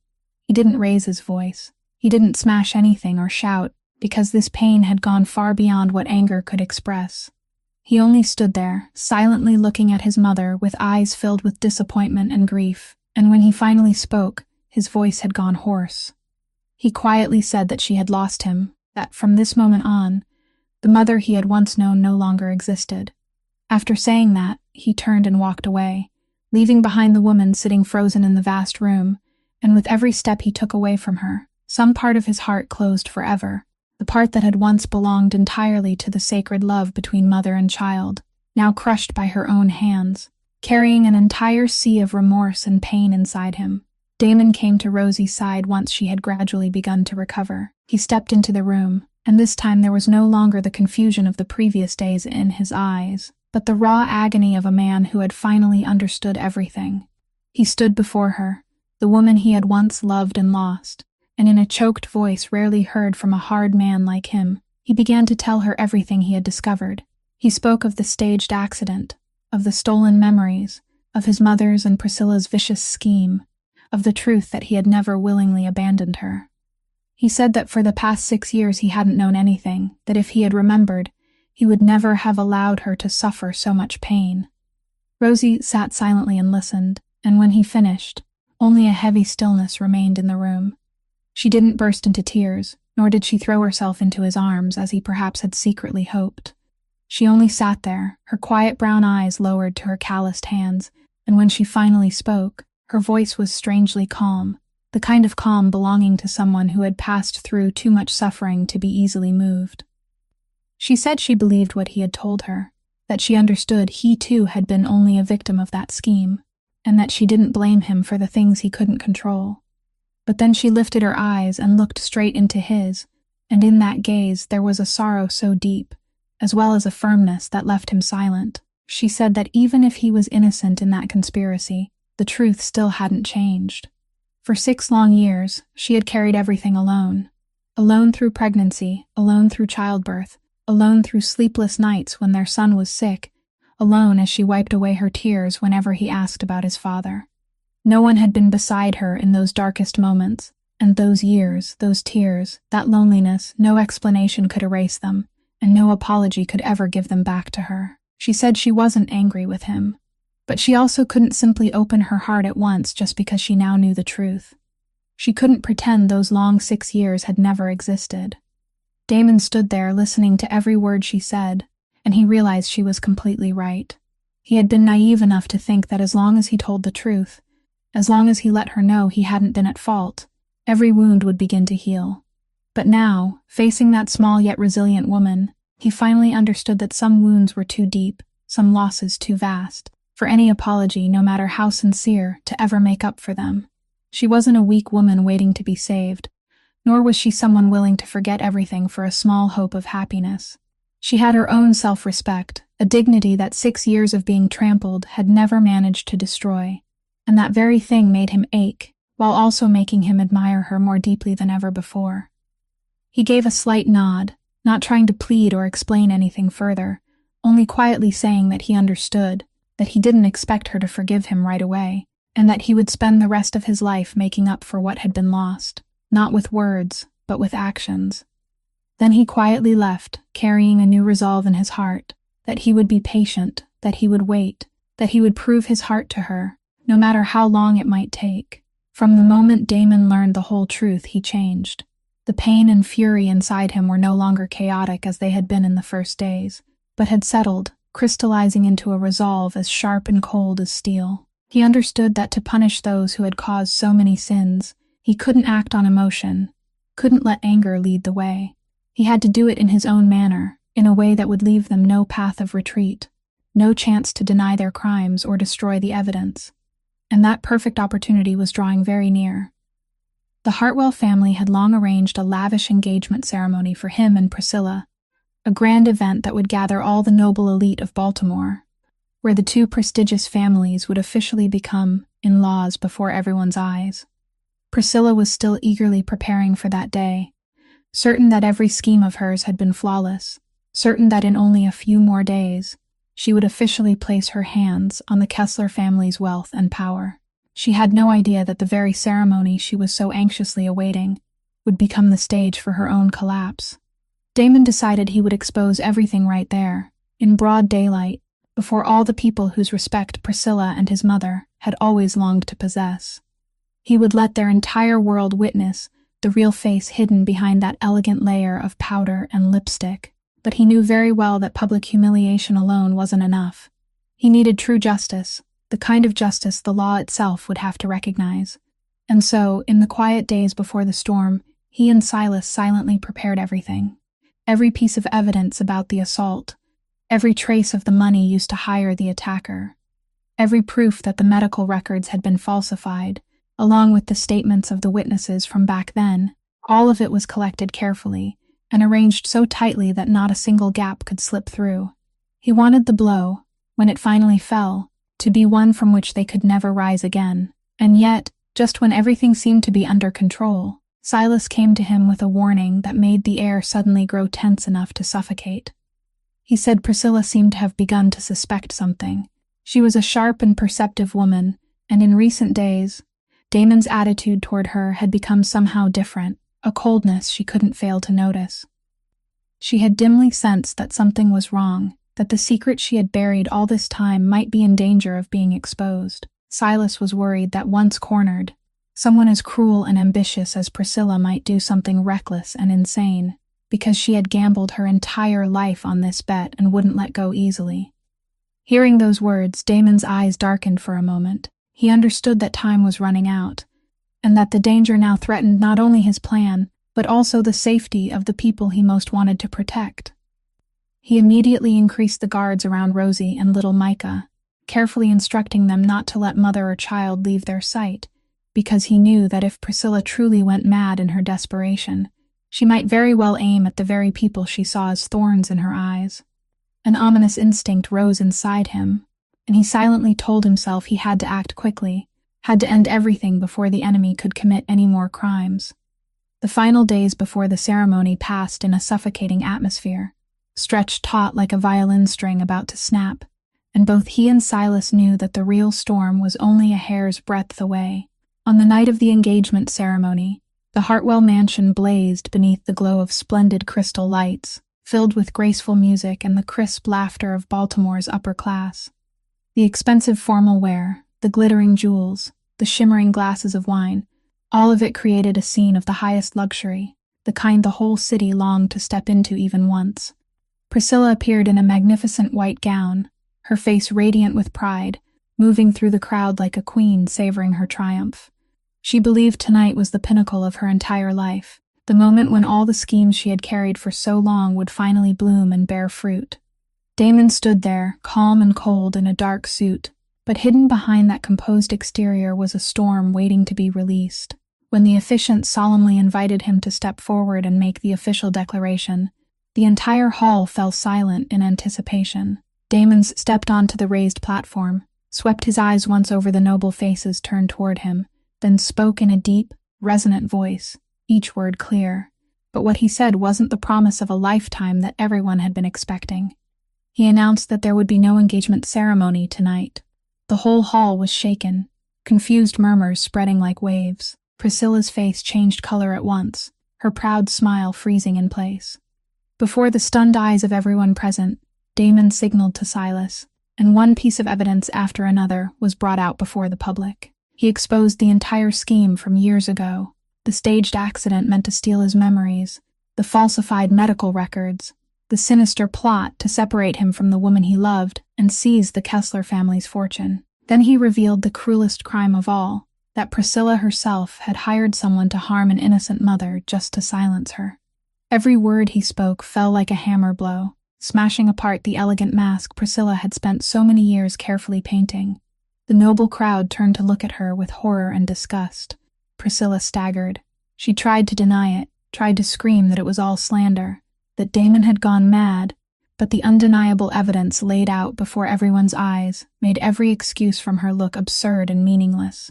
He didn't raise his voice. He didn't smash anything or shout, because this pain had gone far beyond what anger could express. He only stood there, silently looking at his mother with eyes filled with disappointment and grief, and when he finally spoke, his voice had gone hoarse. He quietly said that she had lost him, that from this moment on, the mother he had once known no longer existed. After saying that, he turned and walked away, leaving behind the woman sitting frozen in the vast room, and with every step he took away from her, some part of his heart closed forever, the part that had once belonged entirely to the sacred love between mother and child, now crushed by her own hands, carrying an entire sea of remorse and pain inside him. Damon came to Rosie's side once she had gradually begun to recover. He stepped into the room, and this time there was no longer the confusion of the previous days in his eyes, but the raw agony of a man who had finally understood everything. He stood before her, the woman he had once loved and lost, and in a choked voice rarely heard from a hard man like him, he began to tell her everything he had discovered. He spoke of the staged accident, of the stolen memories, of his mother's and Priscilla's vicious scheme, of the truth that he had never willingly abandoned her. He said that for the past 6 years he hadn't known anything, that if he had remembered, he would never have allowed her to suffer so much pain. Rosie sat silently and listened, and when he finished, only a heavy stillness remained in the room. She didn't burst into tears, nor did she throw herself into his arms as he perhaps had secretly hoped. She only sat there, her quiet brown eyes lowered to her calloused hands, and when she finally spoke, her voice was strangely calm, the kind of calm belonging to someone who had passed through too much suffering to be easily moved. She said she believed what he had told her, that she understood he too had been only a victim of that scheme, and that she didn't blame him for the things he couldn't control. But then she lifted her eyes and looked straight into his, and in that gaze there was a sorrow so deep, as well as a firmness that left him silent. She said that even if he was innocent in that conspiracy, the truth still hadn't changed. For 6 long years, she had carried everything alone. Alone through pregnancy, alone through childbirth, alone through sleepless nights when their son was sick, alone as she wiped away her tears whenever he asked about his father. No one had been beside her in those darkest moments, and those years, those tears, that loneliness, no explanation could erase them, and no apology could ever give them back to her. She said she wasn't angry with him, But she also couldn't simply open her heart at once just because she now knew the truth. She couldn't pretend those long 6 years had never existed. Damon stood there listening to every word she said, and he realized she was completely right. He had been naive enough to think that as long as he told the truth, as long as he let her know he hadn't been at fault, every wound would begin to heal. But now, facing that small yet resilient woman, he finally understood that some wounds were too deep, some losses too vast, for any apology, no matter how sincere, to ever make up for them. She wasn't a weak woman waiting to be saved, nor was she someone willing to forget everything for a small hope of happiness. She had her own self-respect, a dignity that 6 years of being trampled had never managed to destroy, and that very thing made him ache, while also making him admire her more deeply than ever before. He gave a slight nod, not trying to plead or explain anything further, only quietly saying that he understood, that he didn't expect her to forgive him right away, and that he would spend the rest of his life making up for what had been lost, not with words, but with actions. Then he quietly left, carrying a new resolve in his heart, that he would be patient, that he would wait, that he would prove his heart to her, no matter how long it might take. From the moment Damon learned the whole truth, he changed. The pain and fury inside him were no longer chaotic as they had been in the first days, but had settled, crystallizing into a resolve as sharp and cold as steel. He understood that to punish those who had caused so many sins, he couldn't act on emotion, couldn't let anger lead the way. He had to do it in his own manner, in a way that would leave them no path of retreat, no chance to deny their crimes or destroy the evidence. And that perfect opportunity was drawing very near. The Hartwell family had long arranged a lavish engagement ceremony for him and Priscilla, a grand event that would gather all the noble elite of Baltimore, where the two prestigious families would officially become in-laws before everyone's eyes. Priscilla was still eagerly preparing for that day, certain that every scheme of hers had been flawless, certain that in only a few more days, she would officially place her hands on the Kessler family's wealth and power. She had no idea that the very ceremony she was so anxiously awaiting would become the stage for her own collapse. Damon decided he would expose everything right there, in broad daylight, before all the people whose respect Priscilla and his mother had always longed to possess. He would let their entire world witness the real face hidden behind that elegant layer of powder and lipstick. But he knew very well that public humiliation alone wasn't enough. He needed true justice, the kind of justice the law itself would have to recognize. And so, in the quiet days before the storm, he and Silas silently prepared everything. Every piece of evidence about the assault, every trace of the money used to hire the attacker, every proof that the medical records had been falsified, along with the statements of the witnesses from back then, all of it was collected carefully, and arranged so tightly that not a single gap could slip through. He wanted the blow, when it finally fell, to be one from which they could never rise again. And yet, just when everything seemed to be under control, Silas came to him with a warning that made the air suddenly grow tense enough to suffocate. He said Priscilla seemed to have begun to suspect something. She was a sharp and perceptive woman, and in recent days, Damon's attitude toward her had become somehow different, a coldness she couldn't fail to notice. She had dimly sensed that something was wrong, that the secret she had buried all this time might be in danger of being exposed. Silas was worried that once cornered, someone as cruel and ambitious as Priscilla might do something reckless and insane, because she had gambled her entire life on this bet and wouldn't let go easily. Hearing those words, Damon's eyes darkened for a moment. He understood that time was running out, and that the danger now threatened not only his plan, but also the safety of the people he most wanted to protect. He immediately increased the guards around Rosie and little Micah, carefully instructing them not to let mother or child leave their sight, because he knew that if Priscilla truly went mad in her desperation, she might very well aim at the very people she saw as thorns in her eyes. An ominous instinct rose inside him, and he silently told himself he had to act quickly, had to end everything before the enemy could commit any more crimes. The final days before the ceremony passed in a suffocating atmosphere, stretched taut like a violin string about to snap, and both he and Silas knew that the real storm was only a hair's breadth away. On the night of the engagement ceremony, the Hartwell mansion blazed beneath the glow of splendid crystal lights, filled with graceful music and the crisp laughter of Baltimore's upper class. The expensive formal wear, the glittering jewels, the shimmering glasses of wine, all of it created a scene of the highest luxury, the kind the whole city longed to step into even once. Priscilla appeared in a magnificent white gown, her face radiant with pride, moving through the crowd like a queen savoring her triumph. She believed tonight was the pinnacle of her entire life, the moment when all the schemes she had carried for so long would finally bloom and bear fruit. Damon stood there, calm and cold in a dark suit, but hidden behind that composed exterior was a storm waiting to be released. When the officiant solemnly invited him to step forward and make the official declaration, the entire hall fell silent in anticipation. Damon stepped onto the raised platform, swept his eyes once over the noble faces turned toward him, then spoke in a deep, resonant voice, each word clear. But what he said wasn't the promise of a lifetime that everyone had been expecting. He announced that there would be no engagement ceremony tonight. The whole hall was shaken, confused murmurs spreading like waves. Priscilla's face changed color at once, her proud smile freezing in place. Before the stunned eyes of everyone present, Damon signaled to Silas, and one piece of evidence after another was brought out before the public. He exposed the entire scheme from years ago, the staged accident meant to steal his memories, the falsified medical records, the sinister plot to separate him from the woman he loved and seize the Kessler family's fortune. Then he revealed the cruelest crime of all, that Priscilla herself had hired someone to harm an innocent mother just to silence her. Every word he spoke fell like a hammer blow, smashing apart the elegant mask Priscilla had spent so many years carefully painting. The noble crowd turned to look at her with horror and disgust. Priscilla staggered. She tried to deny it, tried to scream that it was all slander, that Damon had gone mad, but the undeniable evidence laid out before everyone's eyes made every excuse from her look absurd and meaningless.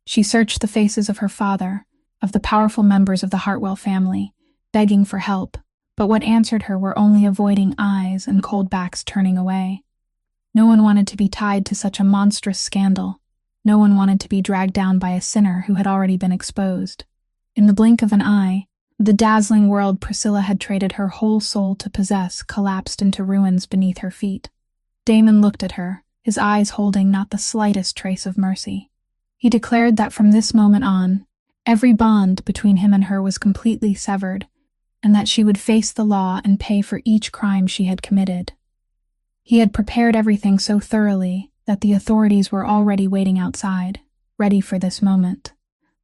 She searched the faces of her father, of the powerful members of the Hartwell family, begging for help, but what answered her were only avoiding eyes and cold backs turning away. No one wanted to be tied to such a monstrous scandal. No one wanted to be dragged down by a sinner who had already been exposed. In the blink of an eye, the dazzling world Priscilla had traded her whole soul to possess collapsed into ruins beneath her feet. Damon looked at her, his eyes holding not the slightest trace of mercy. He declared that from this moment on, every bond between him and her was completely severed, and that she would face the law and pay for each crime she had committed. He had prepared everything so thoroughly that the authorities were already waiting outside, ready for this moment.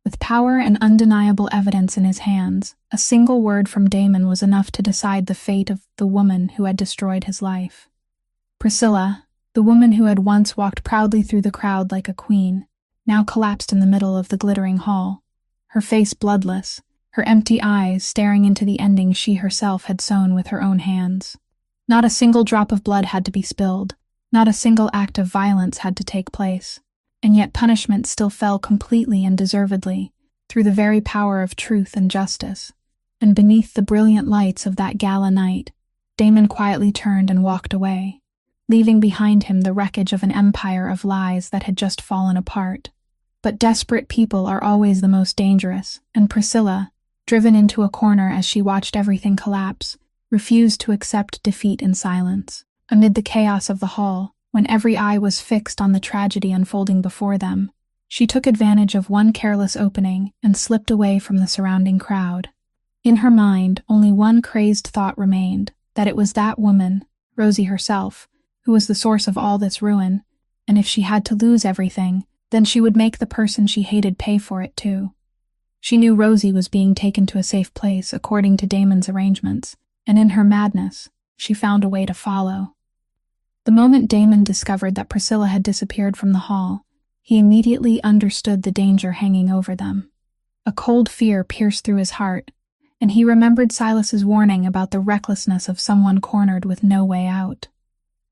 With power and undeniable evidence in his hands, a single word from Damon was enough to decide the fate of the woman who had destroyed his life. Priscilla, the woman who had once walked proudly through the crowd like a queen, now collapsed in the middle of the glittering hall, her face bloodless, her empty eyes staring into the ending she herself had sewn with her own hands. Not a single drop of blood had to be spilled, not a single act of violence had to take place, and yet punishment still fell completely and deservedly, through the very power of truth and justice. And beneath the brilliant lights of that gala night, Damon quietly turned and walked away, leaving behind him the wreckage of an empire of lies that had just fallen apart. But desperate people are always the most dangerous, and Priscilla, driven into a corner as she watched everything collapse, refused to accept defeat in silence. Amid the chaos of the hall, when every eye was fixed on the tragedy unfolding before them, she took advantage of one careless opening and slipped away from the surrounding crowd. In her mind, only one crazed thought remained, that it was that woman, Rosie herself, who was the source of all this ruin, and if she had to lose everything, then she would make the person she hated pay for it too. She knew Rosie was being taken to a safe place according to Damon's arrangements, and in her madness, she found a way to follow. The moment Damon discovered that Priscilla had disappeared from the hall, he immediately understood the danger hanging over them. A cold fear pierced through his heart, and he remembered Silas's warning about the recklessness of someone cornered with no way out.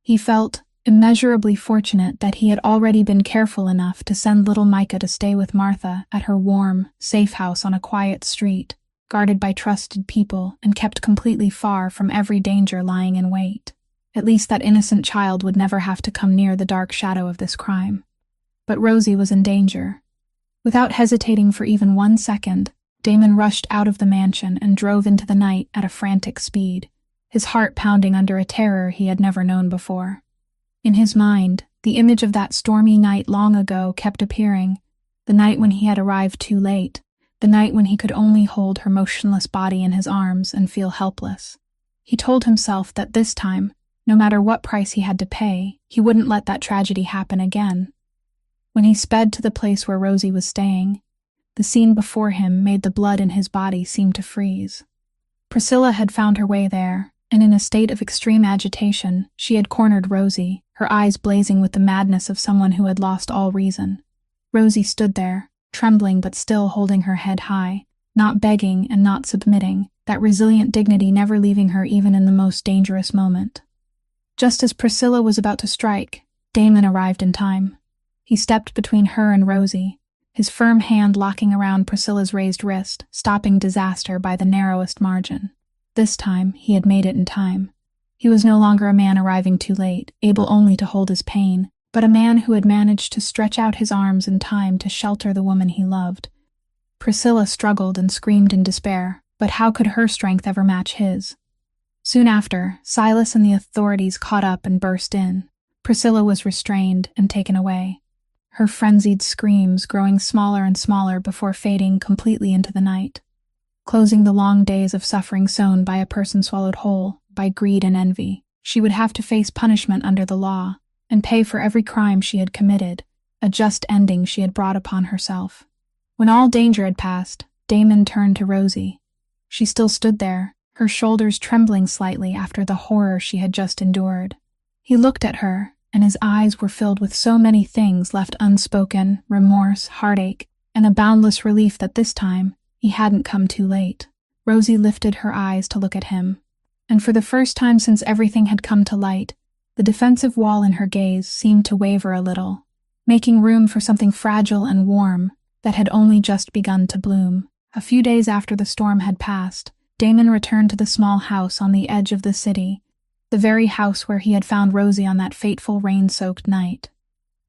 He felt immeasurably fortunate that he had already been careful enough to send little Micah to stay with Martha at her warm, safe house on a quiet street, guarded by trusted people and kept completely far from every danger lying in wait. At least that innocent child would never have to come near the dark shadow of this crime. But Rosie was in danger. Without hesitating for even 1 second, Damon rushed out of the mansion and drove into the night at a frantic speed, his heart pounding under a terror he had never known before. In his mind, The image of that stormy night long ago kept appearing, the night when he had arrived too late, the night when he could only hold her motionless body in his arms and feel helpless. He told himself that this time, no matter what price he had to pay, he wouldn't let that tragedy happen again. When he sped to the place where Rosie was staying, the scene before him made the blood in his body seem to freeze. Priscilla had found her way there, and in a state of extreme agitation, she had cornered Rosie, her eyes blazing with the madness of someone who had lost all reason. Rosie stood there, trembling but still holding her head high, not begging and not submitting, that resilient dignity never leaving her even in the most dangerous moment. Just as Priscilla was about to strike, Damon arrived in time. He stepped between her and Rosie, his firm hand locking around Priscilla's raised wrist, stopping disaster by the narrowest margin. This time, he had made it in time. He was no longer a man arriving too late, able only to hold his pain, but a man who had managed to stretch out his arms in time to shelter the woman he loved. Priscilla struggled and screamed in despair, but how could her strength ever match his? Soon after, Silas and the authorities caught up and burst in. Priscilla was restrained and taken away, her frenzied screams growing smaller and smaller before fading completely into the night, closing the long days of suffering sown by a person swallowed whole by greed and envy. She would have to face punishment under the law and pay for every crime she had committed, a just ending she had brought upon herself. When all danger had passed, Damon turned to Rosie. She still stood there, her shoulders trembling slightly after the horror she had just endured. He looked at her, and his eyes were filled with so many things left unspoken, remorse, heartache, and a boundless relief that this time he hadn't come too late. Rosie lifted her eyes to look at him, and for the first time since everything had come to light, the defensive wall in her gaze seemed to waver a little, making room for something fragile and warm that had only just begun to bloom. A few days after the storm had passed, Damon returned to the small house on the edge of the city, the very house where he had found Rosie on that fateful rain-soaked night.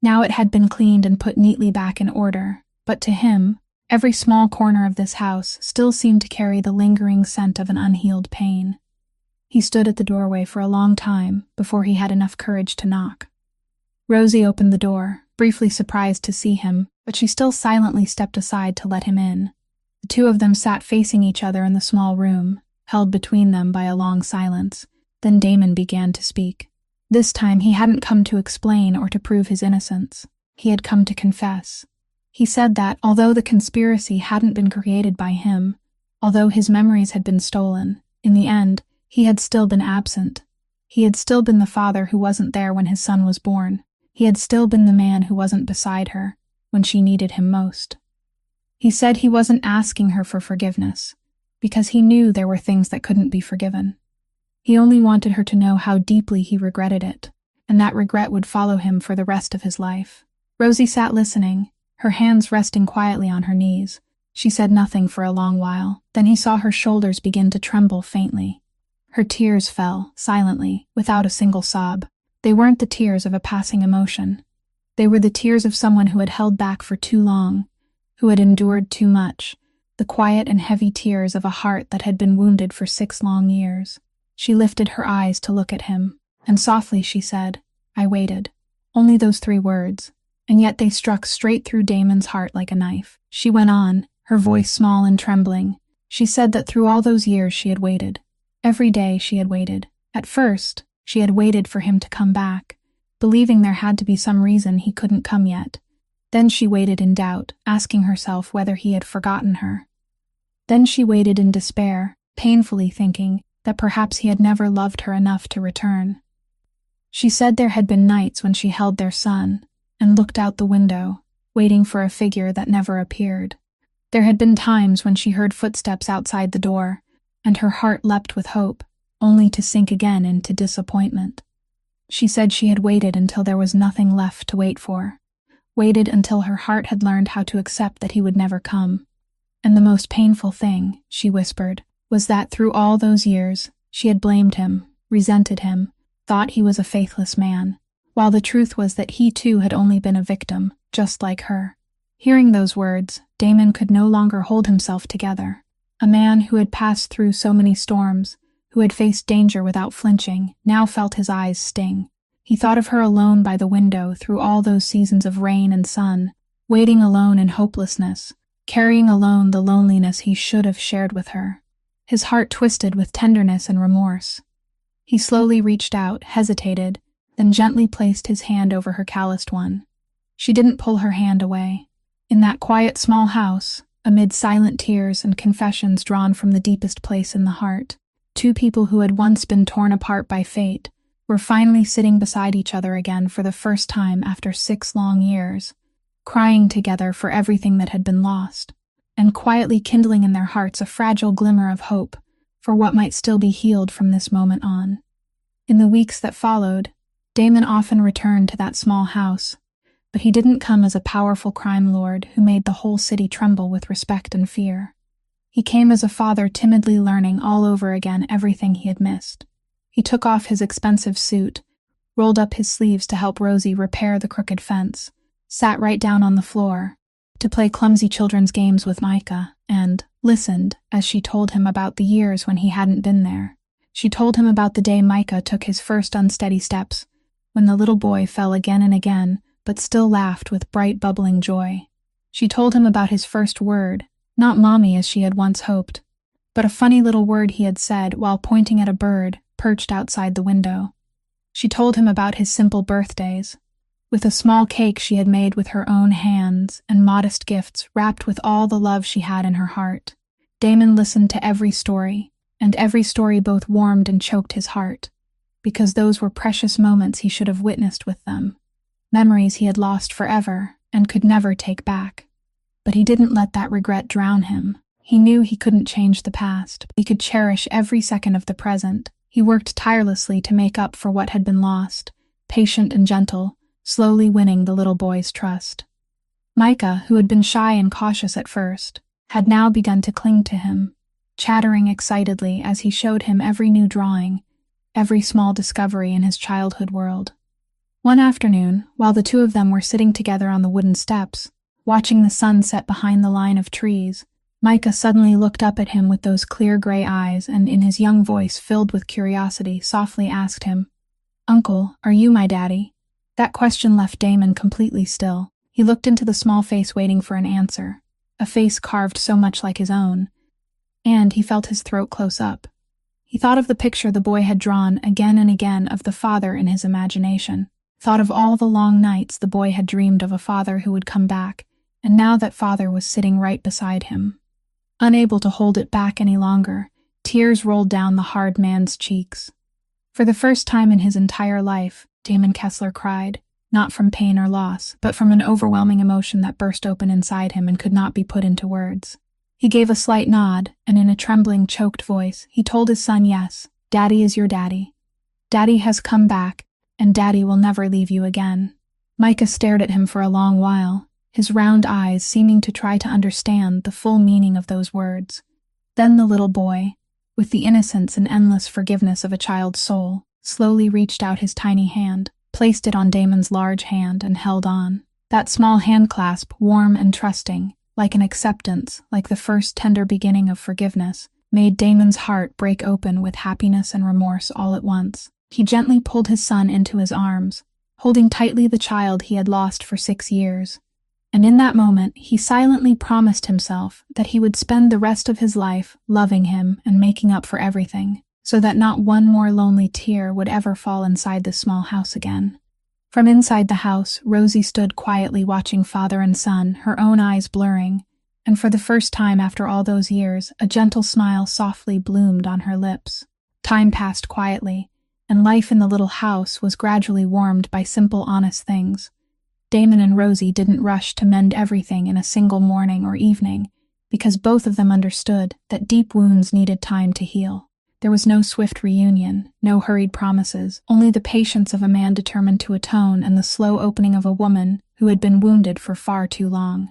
Now it had been cleaned and put neatly back in order, but to him, every small corner of this house still seemed to carry the lingering scent of an unhealed pain. He stood at the doorway for a long time before he had enough courage to knock. Rosie opened the door, briefly surprised to see him, but she still silently stepped aside to let him in. The two of them sat facing each other in the small room, held between them by a long silence. Then Damon began to speak. This time he hadn't come to explain or to prove his innocence. He had come to confess. He said that, although the conspiracy hadn't been created by him, although his memories had been stolen, in the end, he had still been absent. He had still been the father who wasn't there when his son was born. He had still been the man who wasn't beside her when she needed him most. He said he wasn't asking her for forgiveness, because he knew there were things that couldn't be forgiven. He only wanted her to know how deeply he regretted it, and that regret would follow him for the rest of his life. Rosie sat listening, her hands resting quietly on her knees. She said nothing for a long while. Then he saw her shoulders begin to tremble faintly. Her tears fell, silently, without a single sob. They weren't the tears of a passing emotion. They were the tears of someone who had held back for too long, who had endured too much, the quiet and heavy tears of a heart that had been wounded for 6 long years. She lifted her eyes to look at him, and softly she said, "I waited." Only those 3 words, and yet they struck straight through Damon's heart like a knife. She went on, her voice small and trembling. She said that through all those years she had waited. Every day she had waited. At first, she had waited for him to come back, believing there had to be some reason he couldn't come yet. Then she waited in doubt, asking herself whether he had forgotten her. Then she waited in despair, painfully thinking that perhaps he had never loved her enough to return. She said there had been nights when she held their son and looked out the window, waiting for a figure that never appeared. There had been times when she heard footsteps outside the door, and her heart leapt with hope, only to sink again into disappointment. She said she had waited until there was nothing left to wait for, waited until her heart had learned how to accept that he would never come. And the most painful thing, she whispered, was that through all those years, she had blamed him, resented him, thought he was a faithless man, while the truth was that he too had only been a victim, just like her. Hearing those words, Damon could no longer hold himself together. A man who had passed through so many storms, who had faced danger without flinching, now felt his eyes sting. He thought of her alone by the window through all those seasons of rain and sun, waiting alone in hopelessness, carrying alone the loneliness he should have shared with her. His heart twisted with tenderness and remorse. He slowly reached out, hesitated, then gently placed his hand over her calloused one. She didn't pull her hand away. In that quiet small house, amid silent tears and confessions drawn from the deepest place in the heart, two people who had once been torn apart by fate were finally sitting beside each other again for the first time after 6 long years, crying together for everything that had been lost, and quietly kindling in their hearts a fragile glimmer of hope for what might still be healed from this moment on. In the weeks that followed, Damon often returned to that small house, but he didn't come as a powerful crime lord who made the whole city tremble with respect and fear. He came as a father timidly learning all over again everything he had missed. He took off his expensive suit, rolled up his sleeves to help Rosie repair the crooked fence, sat right down on the floor to play clumsy children's games with Micah, and listened as she told him about the years when he hadn't been there. She told him about the day Micah took his first unsteady steps, when the little boy fell again and again, but still laughed with bright, bubbling joy. She told him about his first word, not mommy as she had once hoped, but a funny little word he had said while pointing at a bird perched outside the window. She told him about his simple birthdays, with a small cake she had made with her own hands and modest gifts wrapped with all the love she had in her heart. Damon listened to every story, and every story both warmed and choked his heart, because those were precious moments he should have witnessed with them, memories he had lost forever and could never take back. But he didn't let that regret drown him. He knew he couldn't change the past, but he could cherish every second of the present. He worked tirelessly to make up for what had been lost, patient and gentle, slowly winning the little boy's trust. Micah, who had been shy and cautious at first, had now begun to cling to him, chattering excitedly as he showed him every new drawing, every small discovery in his childhood world. One afternoon, while the two of them were sitting together on the wooden steps, watching the sun set behind the line of trees, Micah suddenly looked up at him with those clear gray eyes and, in his young voice filled with curiosity, softly asked him, "Uncle, are you my daddy?" That question left Damon completely still. He looked into the small face waiting for an answer, a face carved so much like his own, and he felt his throat close up. He thought of the picture the boy had drawn again and again of the father in his imagination, thought of all the long nights the boy had dreamed of a father who would come back, and now that father was sitting right beside him. Unable to hold it back any longer, tears rolled down the hard man's cheeks. For the first time in his entire life, Damon Kessler cried, not from pain or loss, but from an overwhelming emotion that burst open inside him and could not be put into words. He gave a slight nod, and in a trembling, choked voice, he told his son, "Yes, Daddy is your daddy. Daddy has come back, and Daddy will never leave you again." Micah stared at him for a long while, his round eyes seeming to try to understand the full meaning of those words. Then the little boy, with the innocence and endless forgiveness of a child's soul, slowly reached out his tiny hand, placed it on Damon's large hand, and held on. That small hand clasp, warm and trusting, like an acceptance, like the first tender beginning of forgiveness, made Damon's heart break open with happiness and remorse all at once. He gently pulled his son into his arms, holding tightly the child he had lost for 6 years. And in that moment, he silently promised himself that he would spend the rest of his life loving him and making up for everything, so that not one more lonely tear would ever fall inside the small house again. From inside the house, Rosie stood quietly watching father and son, her own eyes blurring, and for the first time after all those years, a gentle smile softly bloomed on her lips. Time passed quietly, and life in the little house was gradually warmed by simple, honest things. Damon and Rosie didn't rush to mend everything in a single morning or evening, because both of them understood that deep wounds needed time to heal. There was no swift reunion, no hurried promises, only the patience of a man determined to atone and the slow opening of a woman who had been wounded for far too long.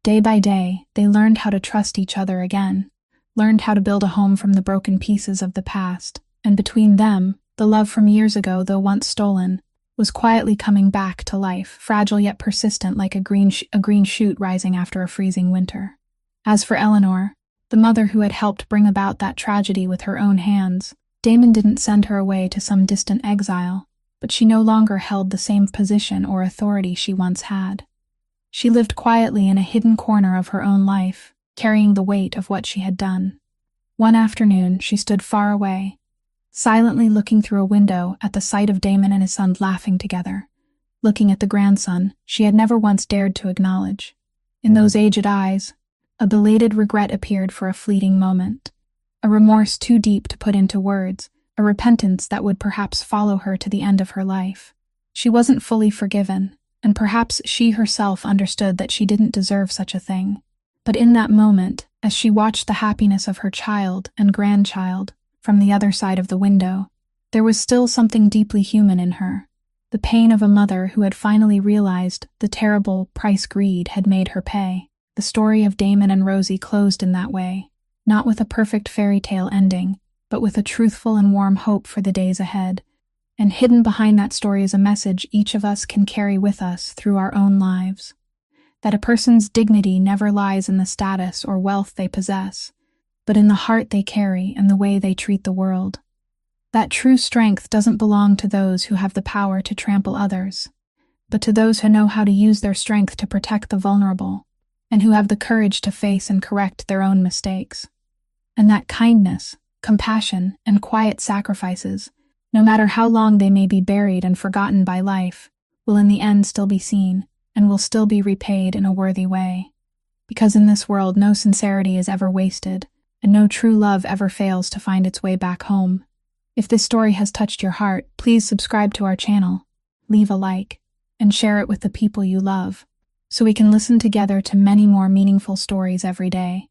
Day by day, they learned how to trust each other again, learned how to build a home from the broken pieces of the past, and between them, the love from years ago, though once stolen, was quietly coming back to life, fragile yet persistent like a green shoot rising after a freezing winter. As for Eleanor, the mother who had helped bring about that tragedy with her own hands, Damon didn't send her away to some distant exile. but she no longer held the same position or authority she once had. She lived quietly in a hidden corner of her own life, carrying the weight of what she had done. One afternoon, she stood far away, silently looking through a window at the sight of Damon and his son laughing together, looking at the grandson she had never once dared to acknowledge. In those aged eyes, a belated regret appeared for a fleeting moment, a remorse too deep to put into words, a repentance that would perhaps follow her to the end of her life. She wasn't fully forgiven, and perhaps she herself understood that she didn't deserve such a thing. But in that moment, as she watched the happiness of her child and grandchild from the other side of the window, there was still something deeply human in her. The pain of a mother who had finally realized the terrible price greed had made her pay. The story of Damon and Rosie closed in that way, not with a perfect fairy tale ending, but with a truthful and warm hope for the days ahead. And hidden behind that story is a message each of us can carry with us through our own lives. That a person's dignity never lies in the status or wealth they possess, but in the heart they carry and the way they treat the world. That true strength doesn't belong to those who have the power to trample others, but to those who know how to use their strength to protect the vulnerable, and who have the courage to face and correct their own mistakes. And that kindness, compassion, and quiet sacrifices, no matter how long they may be buried and forgotten by life, will in the end still be seen, and will still be repaid in a worthy way. Because in this world no sincerity is ever wasted, and no true love ever fails to find its way back home. If this story has touched your heart, please subscribe to our channel, leave a like, and share it with the people you love, so we can listen together to many more meaningful stories every day.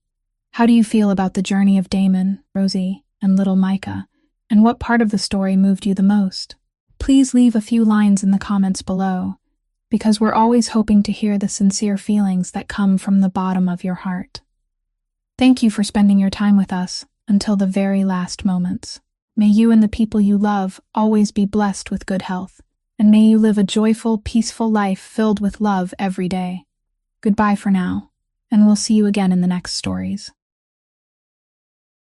How do you feel about the journey of Damon, Rosie, and little Micah, and what part of the story moved you the most? Please leave a few lines in the comments below, because we're always hoping to hear the sincere feelings that come from the bottom of your heart. Thank you for spending your time with us until the very last moments. May you and the people you love always be blessed with good health, and may you live a joyful, peaceful life filled with love every day. Goodbye for now, and we'll see you again in the next stories.